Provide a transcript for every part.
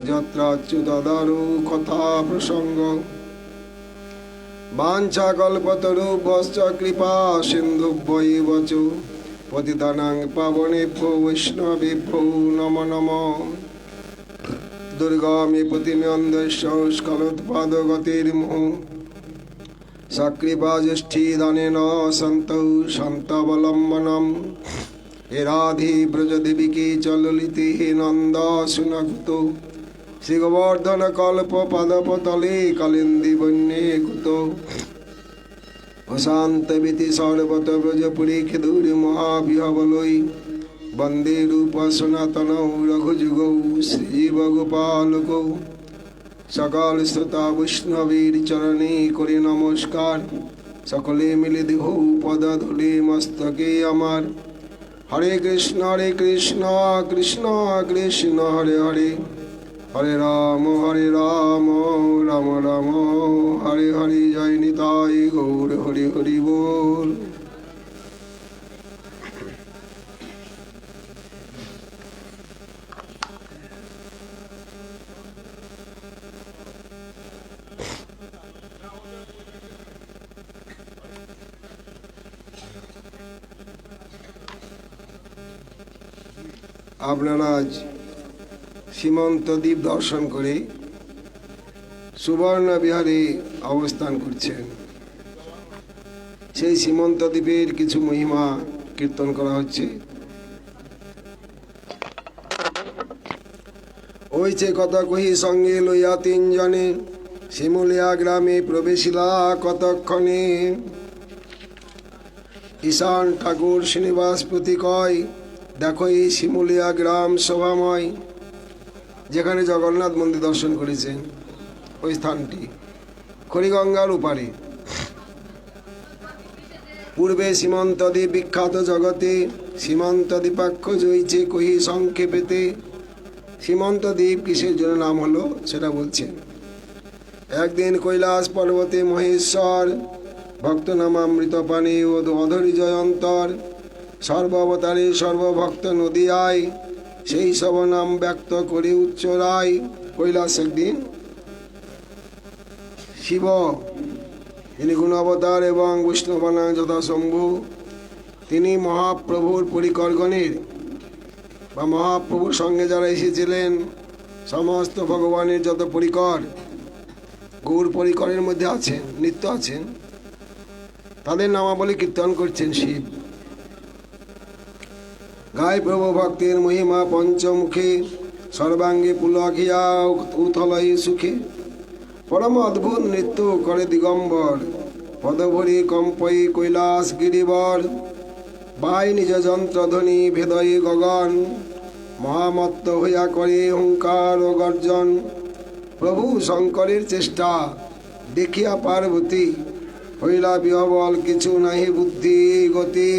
যত্রাচ্যুতদারু কথা প্রসঙ্গ বাঞ্ছা কল্পতরুভ্যশ্চ কৃপা সিন্ধুভ্যৈব চ পতিতানাং পাবনেভ্যো বৈষ্ণবেভ্যো নমো নমঃ। দুর্গমে পতিম্যন্ধস্য স্খলোৎপাদগতির্মুঃ সকৃপা জ্যেষ্ঠিদানেন সন্তৌ সন্তাবলম্বনম। হে রাধে ব্রজদেবিকে চ ললিতে হে নন্দ সুনকুত শ্রী গোবর্ধন কল্প পাদপতলে কালিন্দী বন্যে কুত। অশান্তবিতি সর্বত ব্রজপুরী খেদুরি মহাবিহবলৈ বন্দে রূপ সনাতন রঘুযুগৌ শ্রীজীব গোপালকৌ। সকল শ্রোতা বৈষ্ণবীর চরণে করি নমস্কার, সকলে মিলে দেহ পদ ধুলি মস্তকে আমার। হরে কৃষ্ণ কৃষ্ণ কৃষ্ণ হরে হরে, হরে রাম রাম রাম হরে হরে। জয় নিতাই গৌর হরি হরি বল। আপনারা আজ সীমন্ত দ্বীপ দর্শন করে সুবর্ণ বিহারে অবস্থান করছেন। সেই সীমন্ত দ্বীপের কিছু মহিমা কীর্তন করা হচ্ছে। ওইছে কথা কহি সঙ্গে লইয়া তিনজনে শিমুলিয়া গ্রামে প্রবেশিলা কতক্ষণে। ঈশান ঠাকুর শ্রীনিবাসপতি কয়, দেখো এই শিমুলিয়া গ্রাম শোভাময়, যেখানে জগন্নাথ মন্দির দর্শন করেছেন ওই স্থানটি খড়িগঙ্গার উপারে। পূর্বে সীমন্ত দ্বীপ বিখ্যাত জগতে, সীমন্ত দ্বীপাক্ষ জয়ছে কহি সংক্ষেপেতে। সীমন্ত দ্বীপ কিসের জন্য নাম হলো সেটা বলছেন। একদিন কৈলাস পর্বতে মহেশ্বর ভক্ত নামামৃত পানে ও অধরি জয়ন্তর সর্বাবতারে সর্বভক্ত নদিয়ায় সেই সব নাম ব্যক্ত করে উচ্চরায়। কৈলাস একদিন শিব, তিনি গুণ অবতার এবং বৈষ্ণবানা যথাশম্ভু, তিনি মহাপ্রভুর পরিকরগণের বা মহাপ্রভুর সঙ্গে যারা এসেছিলেন সমস্ত ভগবানের যত পরিকর গৌর পরিকরের মধ্যে আছেন, নিত্য আছেন, তাদের নামাবলী কীর্তন করছেন শিব। গায় প্রভু ভক্তের মহিমা পঞ্চমুখে, সর্বাঙ্গে পুলকিয়া উথলয় সুখে। পরম অদ্ভুত নৃত্য করে দিগম্বর, পদভরি কম্পয়ী কৈলাস গিরিবর। বাই নিজ যন্ত্রধ্বনি ভেদয়ে গগন, মহামত্ত হইয়া করে হুঙ্কার ও গর্জন। প্রভু শঙ্করের চেষ্টা দেখিয়া পার্বতী হইলা বিহবল, কিছু নাহি বুদ্ধি গতি।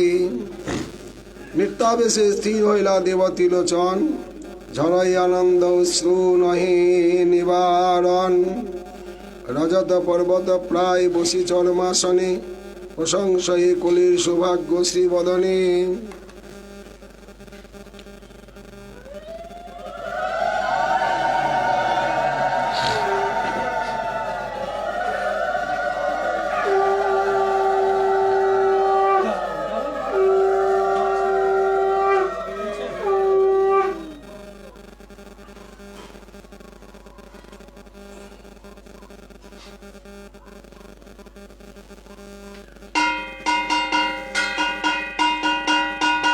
নৃত্যাবেশে স্থির হইলা দেবতী লোচন, ঝরই আনন্দ অশ্রু নহি নিবারণ। রজত পর্বত প্রায় বসি চর্মাসনে, প্রশংসয়ে কলির সৌভাগ্য শ্রীবদনে।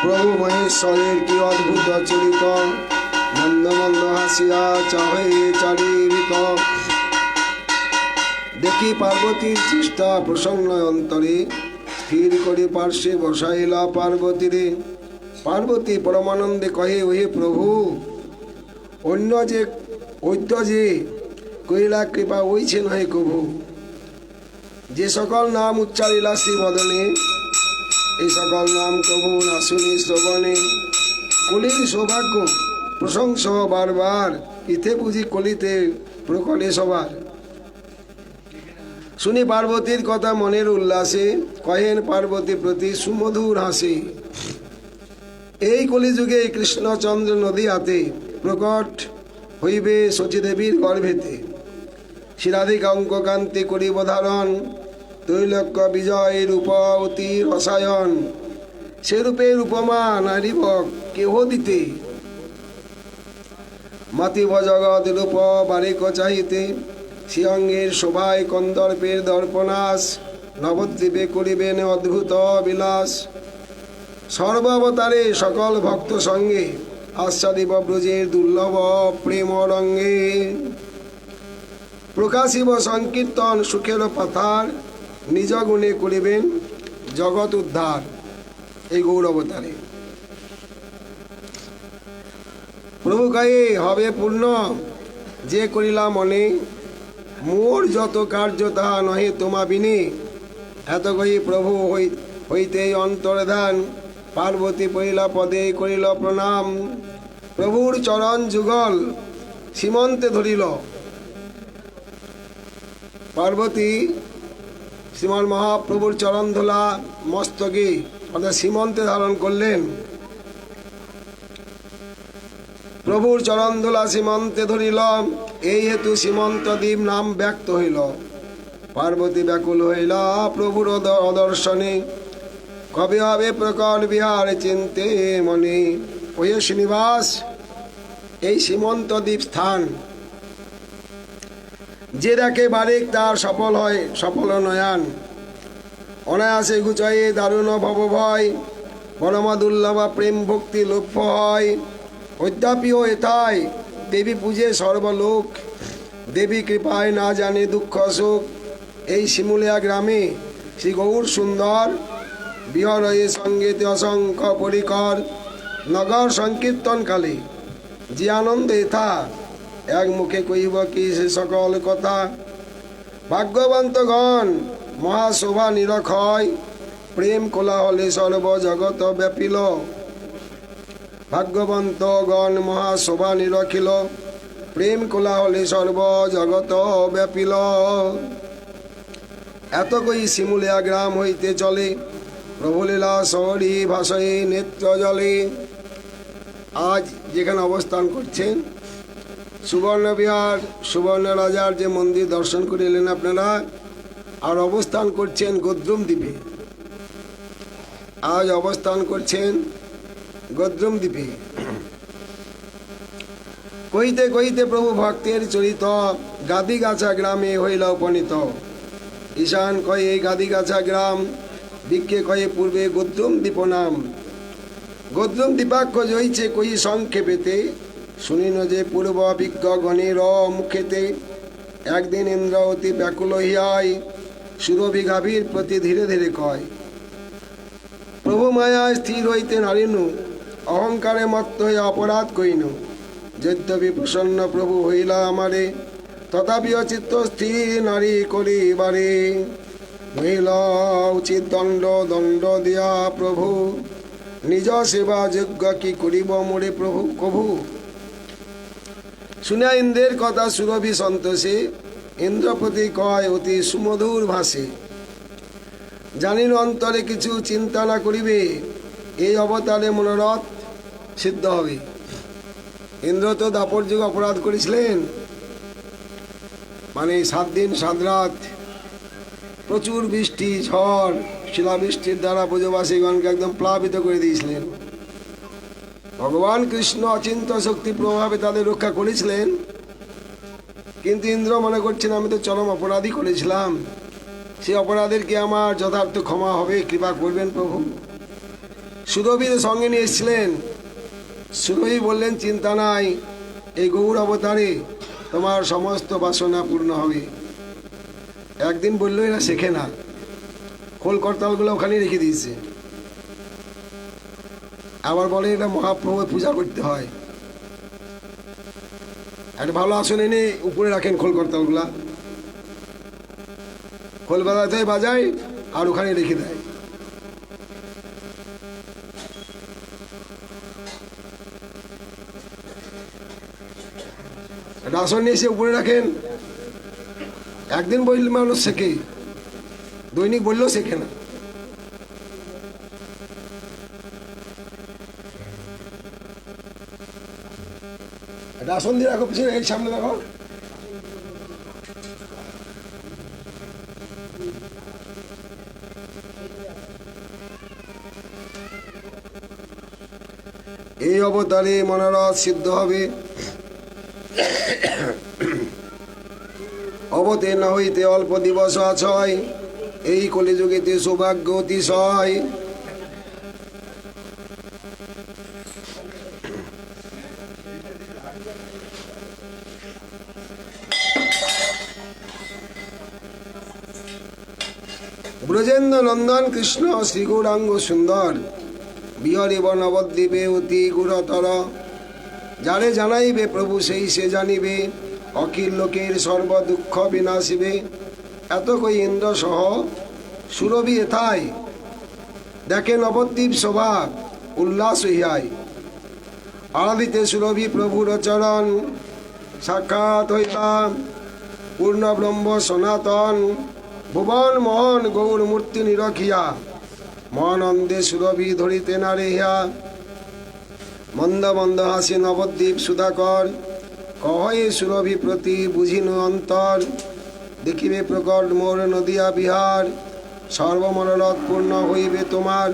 প্রভু মহেশ্বরের কি অদ্ভুত চরিত, মন্দ মন্দ হাসিয়া চাহে চারিত। দেখি পার্বতীর চেষ্টা প্রসন্ন অন্তরে, স্থির করে পার্শ্বে বসাইলা পার্বতীরে। পার্বতী পরমানন্দে কহে, ওহে প্রভু, অন্য যে ঐদ্য যে কইলা কৃপা ওইছে নহে কভু। যে সকল নাম উচ্চারিলা শ্রীবদনে, এই সকল নাম কভু না শুনি শ্রবণে। কলির সৌভাগ্য প্রশংস বারবার, ইথে বুঝি কলিতে প্রকলে সবার। শুনি পার্বতীর কথা মনের উল্লাসে, কহেন পার্বতী প্রতি সুমধুর হাসি। এই কলিযুগে কৃষ্ণচন্দ্র নদী হাতে প্রকট হইবে শচীদেবীর গর্ভেতে। শিরাধিকা অঙ্ককান্তি করিব ধারণ, তৈলক্য বিজয় রূপ অতি রসায়ন। সে রূপের উপমা নারিব কেহ দিতে, মাতিব জগৎ রূপ বারিক চাহিতে। সে অঙ্গের শোভায় কন্দর্পের দর্পনাশ, নবদ্বীপে করিবেন অদ্ভুত বিলাস। সর্বাবতারে সকল ভক্ত সঙ্গে, আস্বাদিব ব্রজের দুর্লভ প্রেম রঙ্গে। প্রকাশিব সংকীর্তন সুখের পাথার, নিজ গুণে করিবেন জগৎ উদ্ধার। এই গৌরবতারে প্রভু কয়ে হবে পূর্ণ যে করিলাম মনে, মোর যত কার্য তাহা নহে তোমা বিনে। এত কহি প্রভু হইতেই অন্তর্ধান, পার্বতী পহিলা পদে করিল প্রণাম। প্রভুর চরণ যুগল সীমন্তে ধরিল, পার্বতী শ্রীমান মহাপ্রভুর চরণ ধোলা মস্তকে অর্থাৎ সীমন্তে ধারণ করলেন। প্রভুর চরণ ধোলা সীমন্তে ধরিল, এই হেতু সীমন্ত দ্বীপ নাম ব্যক্ত হইল। পার্বতী ব্যাকুল হইলা প্রভুর অদর্শনে, কবে হবে প্রকট বিহার চিন্তে মনে। ওই শ্রীনিবাস এই সীমন্ত দ্বীপ স্থান, যে দেখে বারেক তার সফল হয় সফল নয়ান। অনায়াসে গুচায়ে দারুণ ভব ভয়, পরমা দুর্লভা প্রেম ভক্তি লভ্য হয়। অদ্যাপিও এথায় দেবী পূজে সর্বলোক, দেবী কৃপায় না জানে দুঃখ সুখ। এই শিমুলিয়া গ্রামে শ্রী গৌর সুন্দর, বিহরয়ে সঙ্গীতে অসংখ্য পরিকর। নগর সংকীর্তনকালে যে আনন্দ এথা, এক মুখে কইব কি সে সকল কথা। ভাগ্যবন্তগণ মহাশোভা নিরক্ষয়, প্রেম কোলাহলে সর্বজগৎ ব্যাপিল। ভাগ্যবন্তগণ মহাশোভা নিরখিল, প্রেম কোলাহলে সর্বজগৎ ব্যাপিল। এত কই শিমুলিয়া গ্রাম হইতে চলে, প্রভুলীলা শহরী ভাষায় নেত্র জলে। আজ যেখানে অবস্থান করছেন সুবর্ণবিহার, সুবর্ণ রাজার যে মন্দির দর্শন করে এলেন আপনারা, আর অবস্থান করছেন গদ্রুম দ্বীপে। আজ অবস্থান করছেন গদ্রুম দ্বীপে। কইতে কইতে প্রভু ভক্তের চরিত, গাদিগাছা গ্রামে হইল উপনীত। ঈশান কয়ে এই গাদিগাছা গ্রাম, বিজ্ঞে কয়ে পূর্বে গদ্রুম দ্বীপ নাম। গদ্রুম দ্বীপাক্ষ জইছে কই সংক্ষেপেতে, শুনিন যে পূর্ব বিজ্ঞ গণের মুখেতে। একদিন ইন্দ্র অতি ব্যাকুল হইয়াই, সুরভি গাভীর প্রতি ধীরে ধীরে কয়। প্রভু মায়ায় স্থির হইতে নারিনু, অহংকারে মত্ত হয়ে অপরাধ কইনু। যদ্যপি প্রসন্ন প্রভু হইলা আমারে, তথাপিও চিত্ত স্থির নারী করিবারে। মহিলা উচিত দণ্ড দণ্ড দিয়া প্রভু, নিজ সেবা যোগ্য কি করিব মোরে প্রভু কভু। শুনিয়া ইন্দ্রের কথা সুরভি সন্তোষে, ইন্দ্রপতি কয় অতি সুমধুর ভাষে। জানিন অন্তরে কিছু চিন্তা না করিবে, এই অবতারে মনোরথ সিদ্ধ হবে। ইন্দ্র তো দাপর যুগ অপরাধ করেছিলেন, মানে 7 দিন 7 রাত প্রচুর বৃষ্টি ঝড় শিলাবৃষ্টির দ্বারা ব্রজবাসীগণকে একদম প্লাবিত করে দিয়েছিলেন। ভগবান কৃষ্ণ অচিন্ত শক্তি প্রভাবে তাদের রক্ষা করেছিলেন, কিন্তু ইন্দ্র মনে করছেন আমি তো চরম অপরাধী করেছিলাম, সে অপরাধের কি আমার যথার্থ ক্ষমা হবে? কৃপা করবেন প্রভু। সুরভি সঙ্গে নিয়ে এসেছিলেন। সুরভি বললেন চিন্তা নাই, এই গৌর অবতারে তোমার সমস্ত বাসনা পূর্ণ হবে। একদিন বললো এরা শেখে না, খোল করতালগুলো ওখানে রেখে দিয়েছে। আবার বলে এটা মহাপ্রভুর পূজা করতে হয়। একটা ভালো আসন এনে উপরে রাখেন খোল করতালগুলা, খোল বাজাতে বাজায় আর ওখানে রেখে দেয়। একটা আসন নিয়ে এসে উপরে রাখেন। একদিন বললে মানুষ শেখে, দৈনিক বললেও শেখে না। আসন দিয়ে রাখো, পিছনে এই সামনে রাখো। এই অবতারে মনোরথ সিদ্ধ হবে। অবতীর্ণ হইতে অল্প দিবস আছয়, এই কলিযুগেতে সৌভাগ্য অতিশয়। ব্রজেন্দ্র নন্দন কৃষ্ণ শ্রী গৌরাঙ্গ সুন্দর, বিহরিব নবদ্বীপে অতি গুরতর। যারে জানাইবে প্রভু সেই সে জানিবে, অখিল লোকের সর্ব দুঃখ বিনাশিবে। এত কই ইন্দ্র সহ সুরভি এথায়, দেখে নবদ্বীপ শোভা উল্লাস হইয়ায়। আরাধিতে সুরভি প্রভুর চরণ, সাক্ষাৎ হইলা পূর্ণ ব্রহ্ম সনাতন। ভুবন মোহন গৌর মূর্তি নিরখিয়া, মহানন্দে সুরভি ধরিতে নারিয়া। মন্দ মন্দ হাসি নবদ্বীপ সুধাকর, কহে সুরভি প্রতি বুঝিনু অন্তর। দেখিবে প্রকট মোর নদিয়া বিহার, সর্বমনোরথ পূর্ণ হইবে তোমার।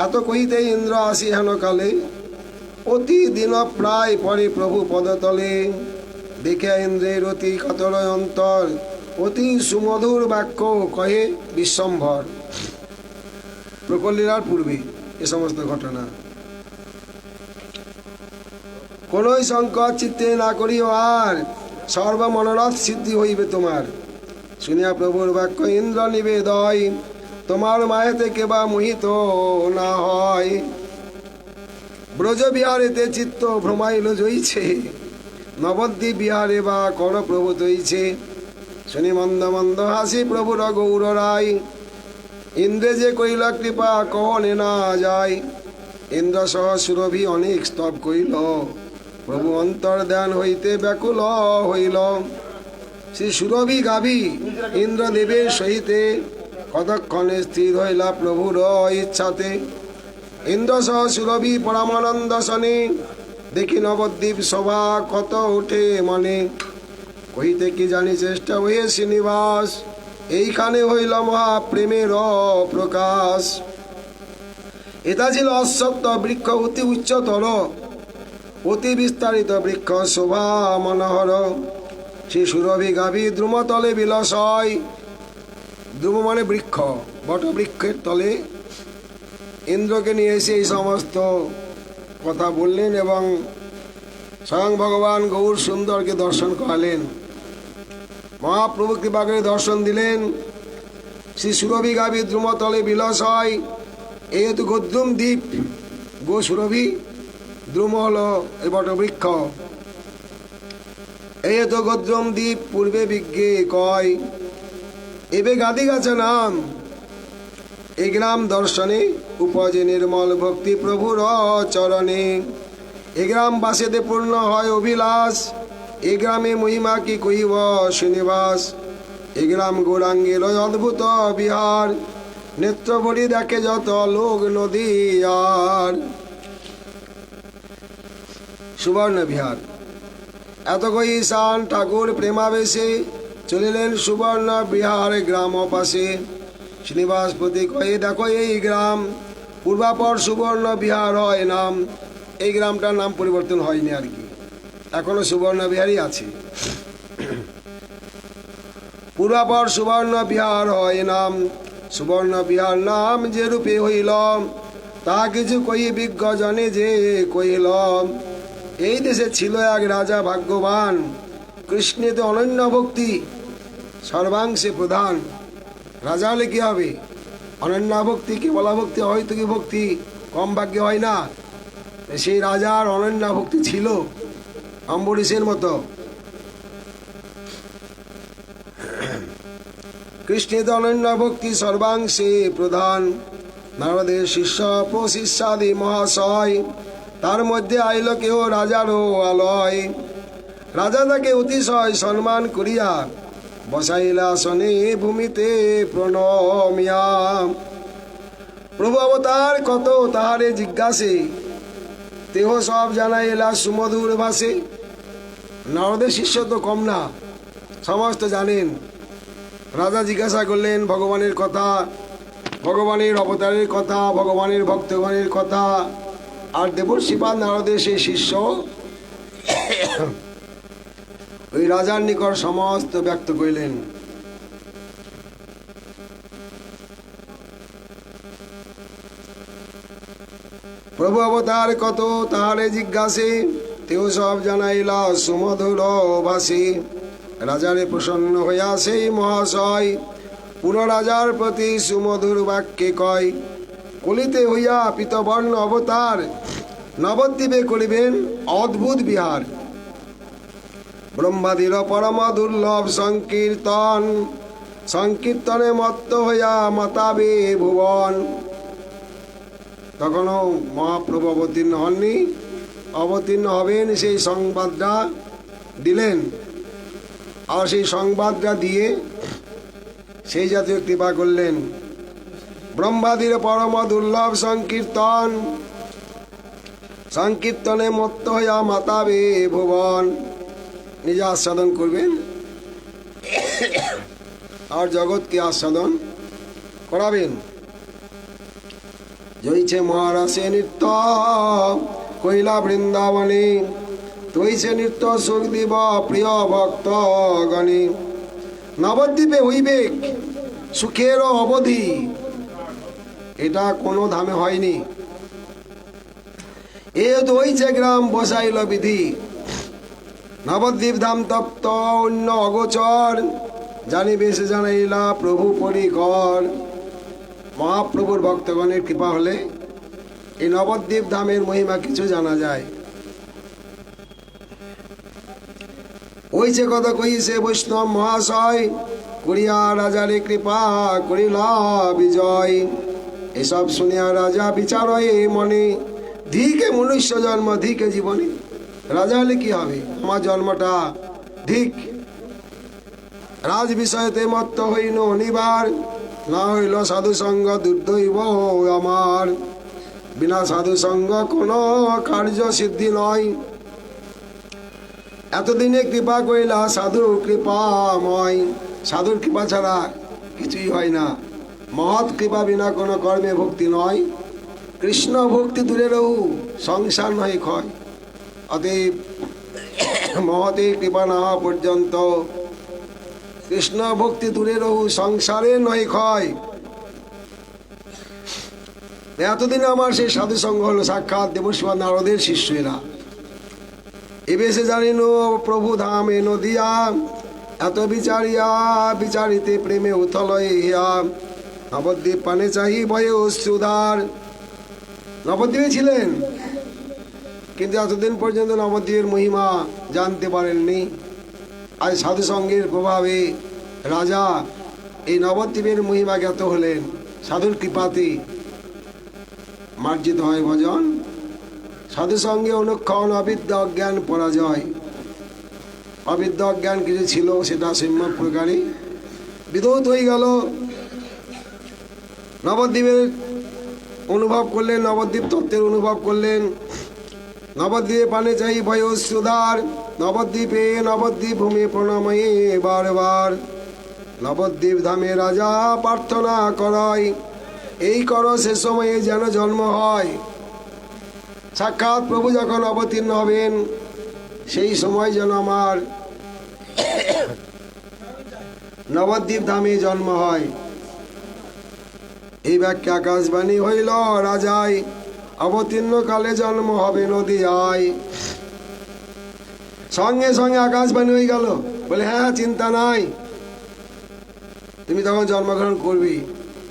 এত কহিতে ইন্দ্র আসি হেন কালে, অতি দিন প্রায় পরে প্রভু পদতলে। দেখে ইন্দ্রের অতি কাতর অন্তর, অতি সুমধুর বাক্য কহে বিশ্বম্ভর। প্রকলীলার পূর্বে এ সমস্ত ঘটনা। কোনই সংকট চিত্তে না করিও আর, সর্বমনোরথ সিদ্ধি হইবে তোমার। শুনিয়া প্রভুর বাক্য ইন্দ্র নিবেদয়, তোমার মায়েতে কেবা মোহিত না হয়। ব্রজ বিহারেতে চিত্ত ভ্রমাইল জইছে, নবদ্বীপ বিহারে বা কর প্রভু তৈছে। শুনি মন্দ মন্দ হাসি প্রভুর গৌর রায়, ইন্দ্রে যে কইল কৃপা কহনে না যায়। ইন্দ্র সহ সুরভি অনেক স্তব কইল, প্রভু অন্তর ধ্যান হইতে ব্যাকুল হইল। শ্রী সুরভি গাভী ইন্দ্রদেবের সহিতে, কতক্ষণে স্থির হইলা প্রভুর ইচ্ছাতে। ইন্দ্র সহ সুরভি পরমানন্দ শনি, দেখি নবদ্বীপ শোভা কত উঠে মনে। কহিতে কি জানি চেষ্টা হয়ে শ্রীনিবাস, এইখানে হইল মহা প্রেমের প্রকাশ। এটা ছিল অশ্বত্থ বৃক্ষ অতি উচ্চতর, অতি বিস্তারিত বৃক্ষ শোভা মনোহর। শ্রী সুরভি গাভী দ্রুমতলে বিলাসয়, দ্রুম মানে বৃক্ষ, বট বৃক্ষের তলে ইন্দ্রকে নিয়ে এসে এই সমস্ত কথা বললেন এবং স্বয়ং ভগবান গৌর সুন্দরকে দর্শন করালেন। মহাপ্রভু কৃপা করে দর্শন দিলেন। শ্রী সুরভি গাভী দ্রুমতলে বিলাসয়, এই হেতু গোদ্রুম দ্বীপ, গো সুরভি, দ্রুম হল এই বট বৃক্ষ। এই হেতু গোদ্রুম দ্বীপ পূর্বে বিজ্ঞে কয়, এবে গাদি গাছে নাম। এই গ্রাম দর্শনে উপজে নির্মল ভক্তি প্রভুর চরণে। এ গ্রাম বাসেতে পূর্ণ হয় অভিলাষ, এ গ্রামে মহিমা কি কহিব শ্রীনিবাস। এ গ্রাম গৌরাঙ্গের অদ্ভুত বিহার, নেত্র ভরি দেখে যত লোক নদী আর। সুবর্ণ বিহার। এত কই ঈশান ঠাকুর প্রেমাবেশে, চলিলেন সুবর্ণ বিহার গ্রাম পাশে। শ্রীনিবাসপতি কয়ে দেখো এই গ্রাম, পূর্বাপর সুবর্ণ বিহার হয় নাম। এই গ্রামটার নাম পরিবর্তন হয়নি আর কি, এখনো সুবর্ণ বিহারই আছে। পূর্বাপর সুবর্ণ বিহার হয় নাম, সুবর্ণ বিহার নাম যে রূপে হইল, তা কিছু কই বিজ্ঞ জনে যে কইল। এই দেশে ছিল এক রাজা ভাগ্যবান, কৃষ্ণেতে অনন্য ভক্তি সর্বাংশে প্রধান। রাজা হলে কি হবে? অনন্য ভক্তি, কি বলা ভক্তি, হয়তো কি ভক্তি কম ভাগ্যে হয় না। সেই রাজার অনন্য ভক্তি ছিল অম্বরীশের মতো। কৃষ্ণেতে অনন্য ভক্তি সর্বাংশে প্রধান। নারদের শিষ্য প্রশিষ্যাদি মহাশয়, তার মধ্যে আইল কেহ রাজারও আলয়। রাজা তাকে অতিশয় সম্মান করিয়া, বসাইলা আসনে ভূমিতে প্রণমিয়া। প্রভু অবতার কত তাহারে জিজ্ঞাসে, দেহ সব জানাইলা সুমধুর ভাষে। নারদের শিষ্য তো কম না, সমস্ত জানেন। রাজা জিজ্ঞাসা করলেন ভগবানের কথা, ভগবানের অবতারের কথা, ভগবানের ভক্তগণের কথা। আর দেবর্ষিপাদ নারদের সেই শিষ্য ওই রাজার নিকট সমস্ত ব্যক্ত করিলেন। প্রভু অবতার কত তাহারে জিজ্ঞাসে, তেও সব জানাইলা সুমধুর ভাষী। রাজারে প্রসন্ন হইয়া সেই মহাশয় পুনঃ রাজার প্রতি সুমধুর বাক্যে কয়, কলিতে হইয়া পীতবর্ণ অবতার নবদ্বীপে করিবেন অদ্ভুত বিহার। ব্রহ্মাদির পরম দুর্লভ সংকীর্তন, সংকীর্তনে মত্ত হইয়া মাতাবে ভুবন। তখনও মহাপ্রভু অবতীর্ণ হননি, অবতীর্ণ হবেন সেই সংবাদটা দিলেন। আর সেই সংবাদটা দিয়ে সেই জাতীয় কৃপা করলেন। ব্রহ্মাদির পরম দুর্লভ সংকীর্তন, সংকীর্তনে মত্ত হইয়া মাতাবে ভুবন। নিজে আস্বাদন করবেন আর জগৎকে আস্বাদন করাবেন। জয়ছে মহারাসে নৃত্য কৈলা বৃন্দাবনে, তৈছে নৃত্য সুখ দিব প্রিয় ভক্ত গণে। নবদ্বীপে হইবে সুখের অবধি, এটা কোনো ধামে হয়নি। এ হইছে গ্রাম বসাইল বিধি। নবদ্বীপ ধাম তপ্ত অন্য অগোচর, জানিবে সে জানাইলা প্রভু পরিকর। মহাপ্রভুর ভক্তগণের কৃপা হলে এই নবদ্বীপ ধামের মহিমা কিছু জানা যায়। ওইছে কথা কইছে বৈষ্ণব মহাশয়, করিয়া রাজারে কৃপা করিলা বিজয়। এসব শুনিয়া রাজা বিচারয়ে মনে, ধিকে মনুষ্য জন্ম ধিকে জীবনে। রাজা হলে কি হবে, আমার জন্মটা ধিক। রাজ বিষয়তে মত্ত হইন অনিবার, না হইল সাধু সঙ্গ দুর্দৈব আমার। বিনা সাধু সঙ্গ কোনো কার্য সিদ্ধি নয়। এতদিনে কৃপা কইলা সাধু কৃপাময়। সাধুর কৃপা ছাড়া কিছুই হয় না। মহৎ কৃপা বিনা কোনো কর্মে ভক্তি নয়। কৃষ্ণ ভক্তি দূরে রহু, সংসার নয় ক্ষয়। অতএব মহতে কৃপা না হওয়া পর্যন্ত কৃষ্ণ ভক্তি দূরে রহু, সংসারে নয় ক্ষয়। এতদিন আমার সেই সাধু সঙ্গ হলো সাক্ষাৎ দেবর্ষিপাদ নারদের শিষ্যেরা। এবেসে জানিন প্রভু ধামে নদিয়া, এত বিচারিয়া বিচারিতে প্রেমে উথল ইয়া। নবদ্বীপ পানে চাহি ভয়ে অশ্রুধার। নবদ্বীপে ছিলেন, কিন্তু এতদিন পর্যন্ত নবদ্বীপের মহিমা জানতে পারেননি। আজ সাধু সঙ্গের প্রভাবে রাজা এই নবদ্বীপের মহিমা জ্ঞাত হলেন। সাধুর কৃপাতে মার্জিত হয় ভজন। সাধু সঙ্গে অনুক্ষণ অবিদ্যা অজ্ঞান পরাজয়। অবিদ্যা অজ্ঞান কিছু ছিল, সেটা সম্যক প্রকারে বিধৌত হয়ে গেল। নবদ্বীপের অনুভব করলেন, নবদ্বীপ তত্ত্বের অনুভব করলেন। নবদ্বীপে পানে চাই ভয় সুধার, নবদ্বীপে নবদ্বীপ ভূমি প্রণময়ে বারবার। নবদ্বীপ ধামে রাজা প্রার্থনা করায়, এই কর সে সময়ে যেন জন্ম হয়। সাক্ষাৎ প্রভু যখন অবতীর্ণ হবেন, সেই সময় যেন আমার নবদ্বীপ ধামে জন্ম হয়। এই বাক্যে আকাশবাণী হইল রাজায়, অবতীর্ণ কালে জন্ম হবে নদিয়ায়। সঙ্গে সঙ্গে আকাশবাণী হয়ে গেল, বলে হ্যাঁ চিন্তা নাই, তুমি তখন জন্মগ্রহণ করবি।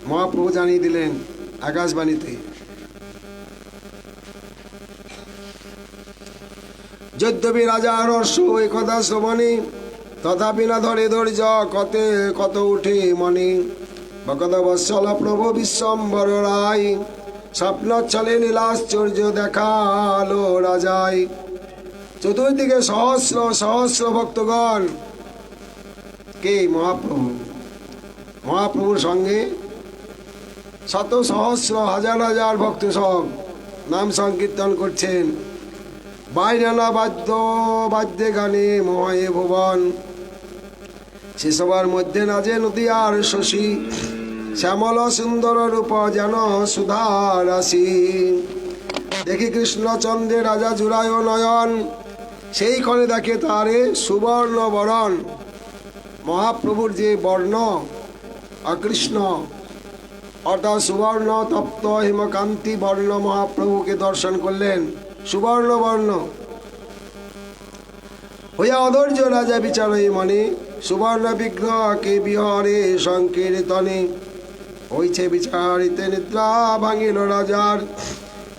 মহাপ্রভু জানিয়ে দিলেন আকাশবাণীতে। যদ্যপি রাজার হর্ষ এই কথা শ্রবণে, তথাপি না ধরে ধৈর্য কতে কত উঠে মনে। ভকত বৎসল প্রভু বিশ্বম্বর রায়, স্বপ্ন চলে নীলাশ্চর্য দেখালো রাজায়। চতুর্দিকে সহস্র সহস্র ভক্তগণ। কে? মহাপ্রভু। মহাপ্রভুর সঙ্গে শত সহস্র হাজার হাজার ভক্ত সব নাম সংকীর্তন করছেন। বাইনানা বাদ্য বাদ্যে গানে মহে ভুবন, সেসবার মধ্যে নাজে নদী আর শশী, শ্যামল সুন্দর রূপ যেন সুধা রাশি। দেখি কৃষ্ণচন্দ্রে রাজা জুড়ায় নয়ন, সেই ক্ষণে দেখে তারে সুবর্ণ বরণ। মহাপ্রভুর যে বর্ণ অকৃষ্ণ, অর্থাৎ সুবর্ণ তপ্ত হিমকান্তি বর্ণ মহাপ্রভুকে দর্শন করলেন, সুবর্ণ বর্ণ। হইয়া অধৈর্য রাজা বিচারই মনে, সুবর্ণ বিগ্রহকে বিহরে সংকীর্তনে। হইছে বিচারিতে নিদ্রা ভাঙিল রাজার,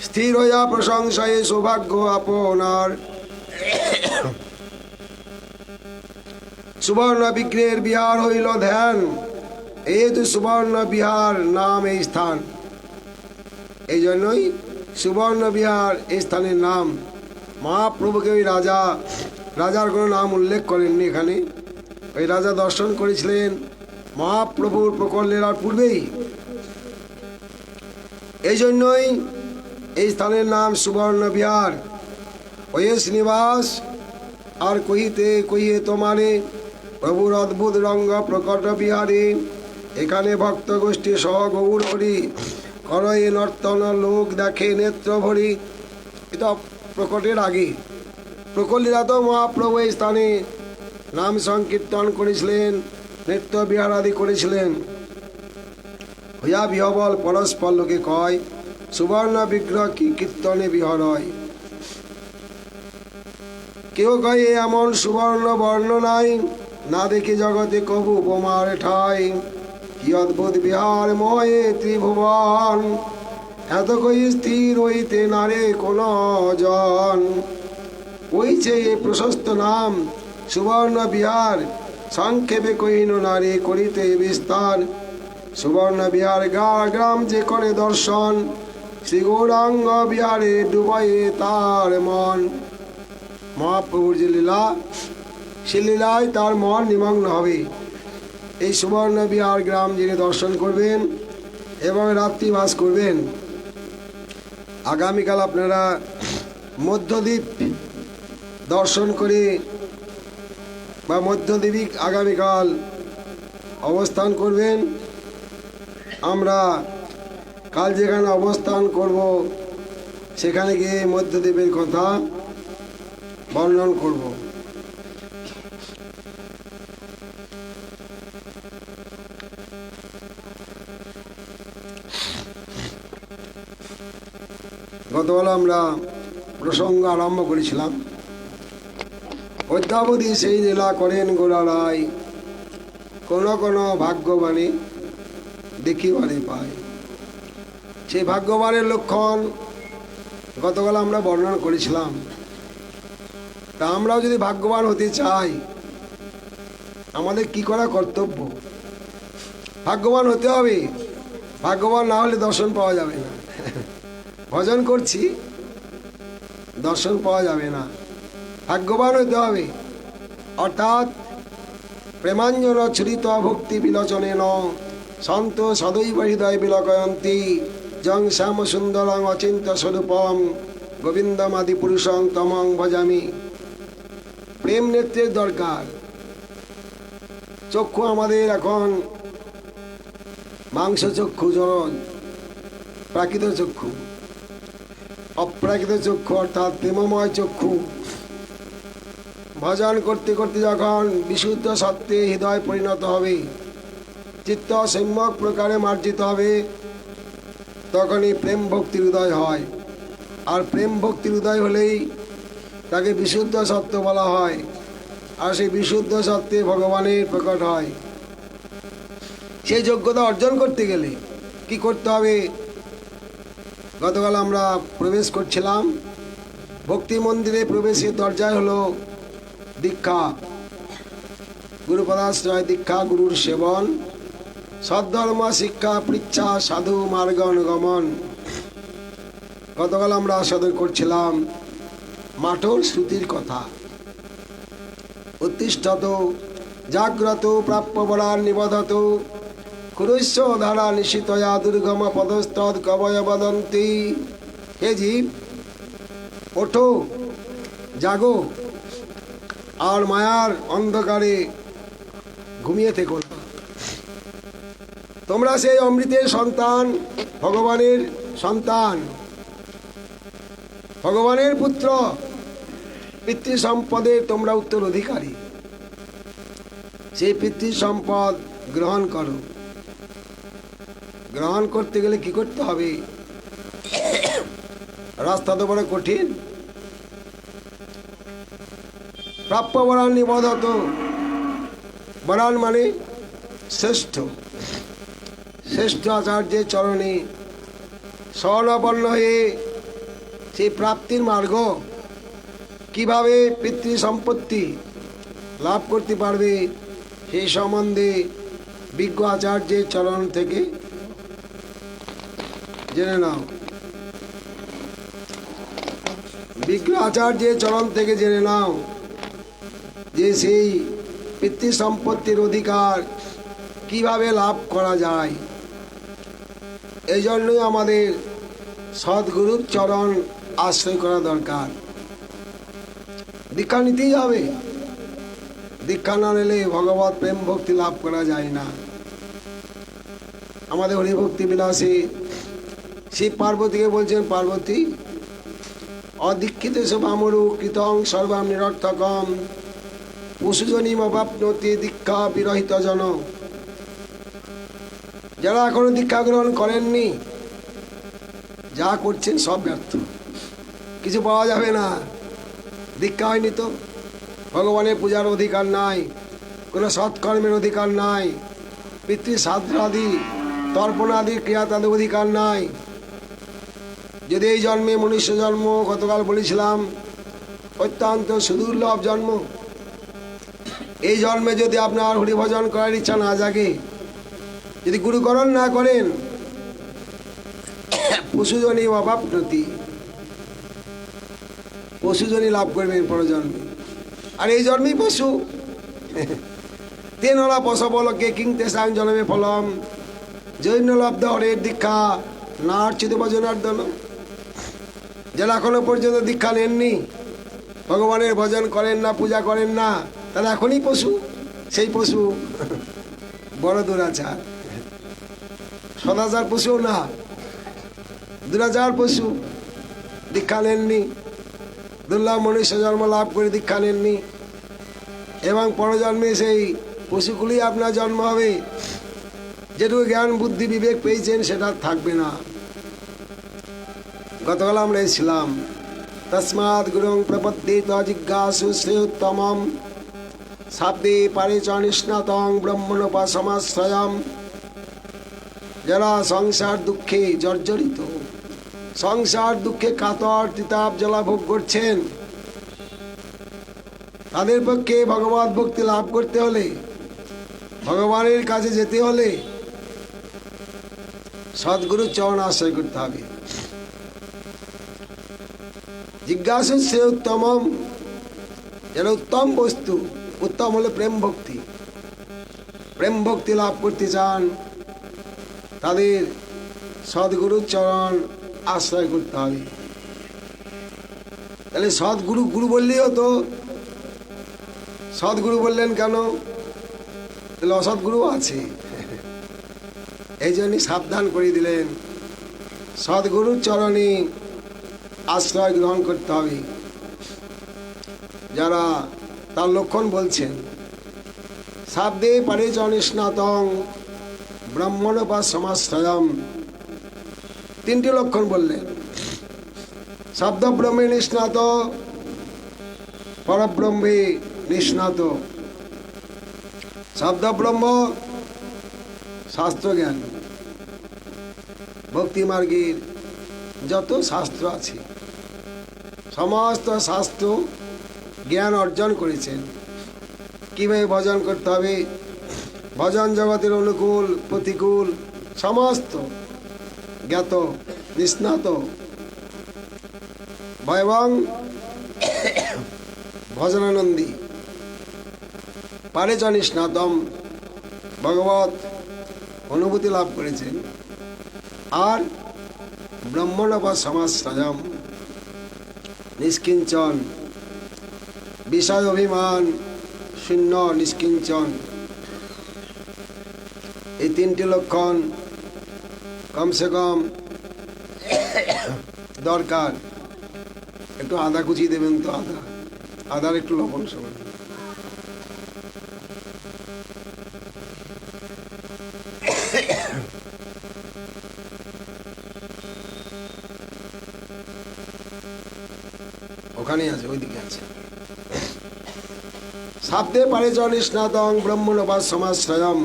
স্থির হইয়া প্রশংসায় সৌভাগ্য আপনার। সুবর্ণ বিগ্রহের বিহার হইল ধ্যান, এই তো সুবর্ণ বিহার নাম এই স্থান। এই জন্যই সুবর্ণ বিহার এই স্থানের নাম। মহাপ্রভুকে ওই রাজার কোনো নাম উল্লেখ করেননি এখানে। ওই রাজা দর্শন করেছিলেন মহাপ্রভুর প্রকট লীলার পূর্বেই, এই জন্যই এই স্থানের নাম সুবর্ণ বিহার। ওই শ্রীনিবাস আর কহিতে কহিয়ে তোমারে, প্রভুর অদ্ভুত রঙ্গ প্রকট বিহারে। এখানে ভক্ত গোষ্ঠী সহ গৌর হরি, করয়ে নর্তন লোক দেখে নেত্র ভরি। এটা প্রকটের আগে, প্রকট লীলা তো মহাপ্রভু এই স্থানে নাম সংকীর্তন করেছিলেন, নৃত্য বিহার আদি করেছিলেন। হইয়া বিহবল পরস্পর লোকে কয়, সুবর্ণ বিগ্রহ কি কীর্তনে বিহরয়। কেউ কয় এমন সুবর্ণ বর্ণ নাই, না দেখি জগতে কবু উপমার ঠাই। কি অদ্ভুত বিহার ময়ে ত্রিভুবন, এত কই স্থির হইতে নারে কোন জন। ওইছে প্রশস্ত নাম সুবর্ণ বিহার, সংক্ষেপে কহিন নারী করিতে বিস্তার। সুবর্ণ বিহার গ্রাম যে করে দর্শন, শ্রী গৌরাঙ্গ বিহারে ডুবাইয়ে তার মন। মহাপ্রভুর যে লীলা, সে লীলায় তার মন নিমগ্ন হবে। এই সুবর্ণ বিহার গ্রাম যিনি দর্শন করবেন এবং রাত্রিবাস করবেন। আগামীকাল আপনারা মধ্যদ্বীপ দর্শন করে বা মধ্যদ্বীপে আগামীকাল অবস্থান করবেন। আমরা কাল যেখানে অবস্থান করব সেখানে গিয়ে মধ্যদ্বীপের কথা বর্ণন করব। গতকাল আমরা প্রসঙ্গ আরম্ভ করেছিলাম, অদ্যাবধি সেই লীলা করেন গোড়ারায়, কোন ভাগ্যবানে দেখিবারে পায়। সেই ভাগ্যবানের লক্ষণ গতকাল আমরা বর্ণনা করেছিলাম। তা আমরাও যদি ভাগ্যবান হতে চাই, আমাদের কি করা কর্তব্য? ভাগ্যবান হতে হবে। ভাগ্যবান না হলে দর্শন পাওয়া যাবে না। ভজন করছি, দর্শন পাওয়া যাবে না। ভাগ্যবান হতে হবে, অর্থাৎ প্রেমাঞ্জন ছুরিত ভক্তি বিলোচনে ন সন্ত সদৈব হৃদয় বিলকয়ন্তী জং শ্যাম সুন্দরং অচিন্ত স্বরূপম গোবিন্দমাদি পুরুষং তমং ভজামি। প্রেম নেত্রের দরকার। চক্ষু আমাদের এখন মাংস চক্ষু, জন প্রাকৃত চক্ষু, অপ্রাকৃত চক্ষু অর্থাৎ প্রেমময় চক্ষু। ভজন করতে করতে যখন বিশুদ্ধ সত্যে হৃদয় পরিণত হবে, চিত্ত সম্যক প্রকারে মার্জিত হবে, তখনই প্রেম ভক্তির উদয় হয়। আর প্রেম ভক্তির উদয় হলেই তাকে বিশুদ্ধ সত্য বলা হয়। আর সেই বিশুদ্ধ সত্যে ভগবানের প্রকট হয়। সেই যোগ্যতা অর্জন করতে গেলে কি করতে হবে? গতকাল আমরা প্রবেশ করছিলাম, ভক্তি মন্দিরে প্রবেশের দরজায় হলো দীক্ষা, গুরুপদাশ্রয় দীক্ষা, গুরুর সেবন, সদ্ধর্ম শিক্ষা, পৃচ্ছা, সাধু মার্গ অনুগমন। গতকাল আমরা আস্বাদন করছিলাম মাঠোর শ্রুতির কথা। উত্তিষ্ঠত জাগ্রত প্রাপ্য বলার নিবধত কুরুষ্য ধারা নিশিতয়া দুর্গম পদস্তদ কবয় বদন্তি। হে জীব, ওঠো, জাগো, আর মায়ার অন্ধকারে ঘুমিয়ে থেকো না। তোমরা সেই অমৃতের সন্তান, ভগবানের সন্তান, ভগবানের পুত্র, পিতৃ সম্পদের তোমরা উত্তরাধিকারী। সেই পিতৃ সম্পদ গ্রহণ করো। গ্রহণ করতে গেলে কি করতে হবে? রাস্তা তো বড় কঠিন। প্রাপ্য বরান নিবধত, বরান মানে শ্রেষ্ঠ, শ্রেষ্ঠ আচার্যের চরণে স্বর্ণাপন্ন হয়ে সেই প্রাপ্তির মার্গ, কিভাবে পিতৃ সম্পত্তি লাভ করতে পারবে সেই সম্বন্ধে বিজ্ঞ আচার্যের চরণ থেকে জেনে নাও। বিজ্ঞ আচার্যের চরণ থেকে জেনে নাও যে সেই পিতৃ সম্পত্তির অধিকার কিভাবে লাভ করা যায়। এই জন্যই আমাদের সদ্গুরুর চরণ আশ্রয় করা দরকার। দীক্ষা নিতেই হবে। দীক্ষা না নিলে ভগবত প্রেম ভক্তি লাভ করা যায় না। আমাদের হরিভক্তি বিলাসী শিব পার্বতীকে বলছেন, পার্বতী অদীক্ষিত শুভামরু কৃতং সর্বাম নিরর্থকম পশুজনিম অবাপ্নতি দীক্ষা বিরহিত জন। যারা এখনো দীক্ষা গ্রহণ করেননি, যা করছেন সব ব্যর্থ, কিছু পাওয়া যাবে না। দীক্ষা হয়নি তো ভগবানের পূজার অধিকার নাই, কোনো সৎকর্মের অধিকার নাই, পিতৃ শ্রাদ্ধাদি তর্পণাদির ক্রিয়া তাদের অধিকার নাই। যদি এই জন্মে মনুষ্য জন্ম, গতকাল বলেছিলাম, অত্যন্ত সুদুর্লভ জন্ম, এই জন্মে যদি আপনার হরিভজন করার ইচ্ছা না জাগে, যদি গুরুকরণ না করেন, পশুজনী অভাবনতি, পশুজনী লাভ করবেন পরজন্মে। আর এই জন্মেই পশু। তেনলা পশবলকে কিংতে সাং জন্মে ফলম জৈন লব্ধ হরের দীক্ষা নার্চিত ভজনার্দন। যারা এখনো পর্যন্ত দীক্ষা নেননি, ভগবানের ভজন করেন না, পূজা করেন না, তারা এখনই পশু। সেই পশু বড় দুরাচার। সদাচার পশু না, দুরাচার পশু। দীক্ষা নেননি, দুর্লভ মনুষ্য জন্ম লাভ করে দীক্ষা নেননি, এবং পরজন্মে সেই পশুগুলি আপনার জন্ম হবে। যেটুকু জ্ঞান বুদ্ধি বিবেক পেয়েছেন সেটা থাকবে না। গতকাল আমরা এসেছিলাম, তস্মাৎ গুরুং প্রপদ্যেত জিজ্ঞাসু শ্রেয়োত্তমম শাব্দে পারে চ নিষ্ণাতং ব্রহ্মণোপাসমাশ্রয়ম। যারা সংসার দুঃখে জর্জরিত, সংসার দুঃখে কাতর তিতাব জ্বালা ভোগ করছেন, তাদের পক্ষে ভগবত ভক্তি লাভ করতে হলে, ভগবানের কাছে যেতে হলে সদ্গুরুর চরণ আশ্রয় করতে হবে। জিজ্ঞাসু সে উত্তমম, যেটা উত্তম বস্তু, উত্তম হলে প্রেম ভক্তি। প্রেম ভক্তি লাভ করতে চান, তাদের সদ্গুরুর চরণ আশ্রয় করতে হবে। তাহলে সদ্গুরু, গুরু বললেই হতো, সদ্গুরু বললেন কেন? তাহলে অসৎগুরু আছে। এই জন্যই সাবধান করে দিলেন, সদ্গুরুর চরণে আশ্রয় গ্রহণ করতে হবে। যারা তার লক্ষণ বলছেন, শাব্দে পারে চ নিষ্ণাতং ব্রহ্মণোপাসমাশ্রয়ম। তিনটি লক্ষণ বললেন। শব্দ ব্রহ্মে নিষ্ণাত, পরব্রহ্মে নিষ্ণাত। শব্দ ব্রহ্ম শাস্ত্র জ্ঞান, ভক্তি মার্গের যত শাস্ত্র আছে সমস্ত শাস্ত্র জ্ঞান অর্জন করেছেন। কীভাবে ভজন করতে হবে, ভজন জগতের অনুকূল প্রতিকূল সমস্ত জ্ঞাত নিষ্ণাত। ভয়বং ভজনানন্দী পারে চ নিষ্ণাতম, ভগবত অনুভূতি লাভ করেছেন। আর ব্রহ্মণোপাসমাশ্রয়ম, নিষ্কিঞ্চন বিষয় অভিমান শূন্য নিষ্কিঞ্চন, এই তিনটি লক্ষণ কমসে কম দরকার। একটু আদা কুচি দেবেন তো, আদার একটু লবণ সমান। ওখানেই আছে, ওইদিকে আছে। শাব্দে পারিজন স্নাতং ব্রহ্মণবা সমাশ্রয়ম,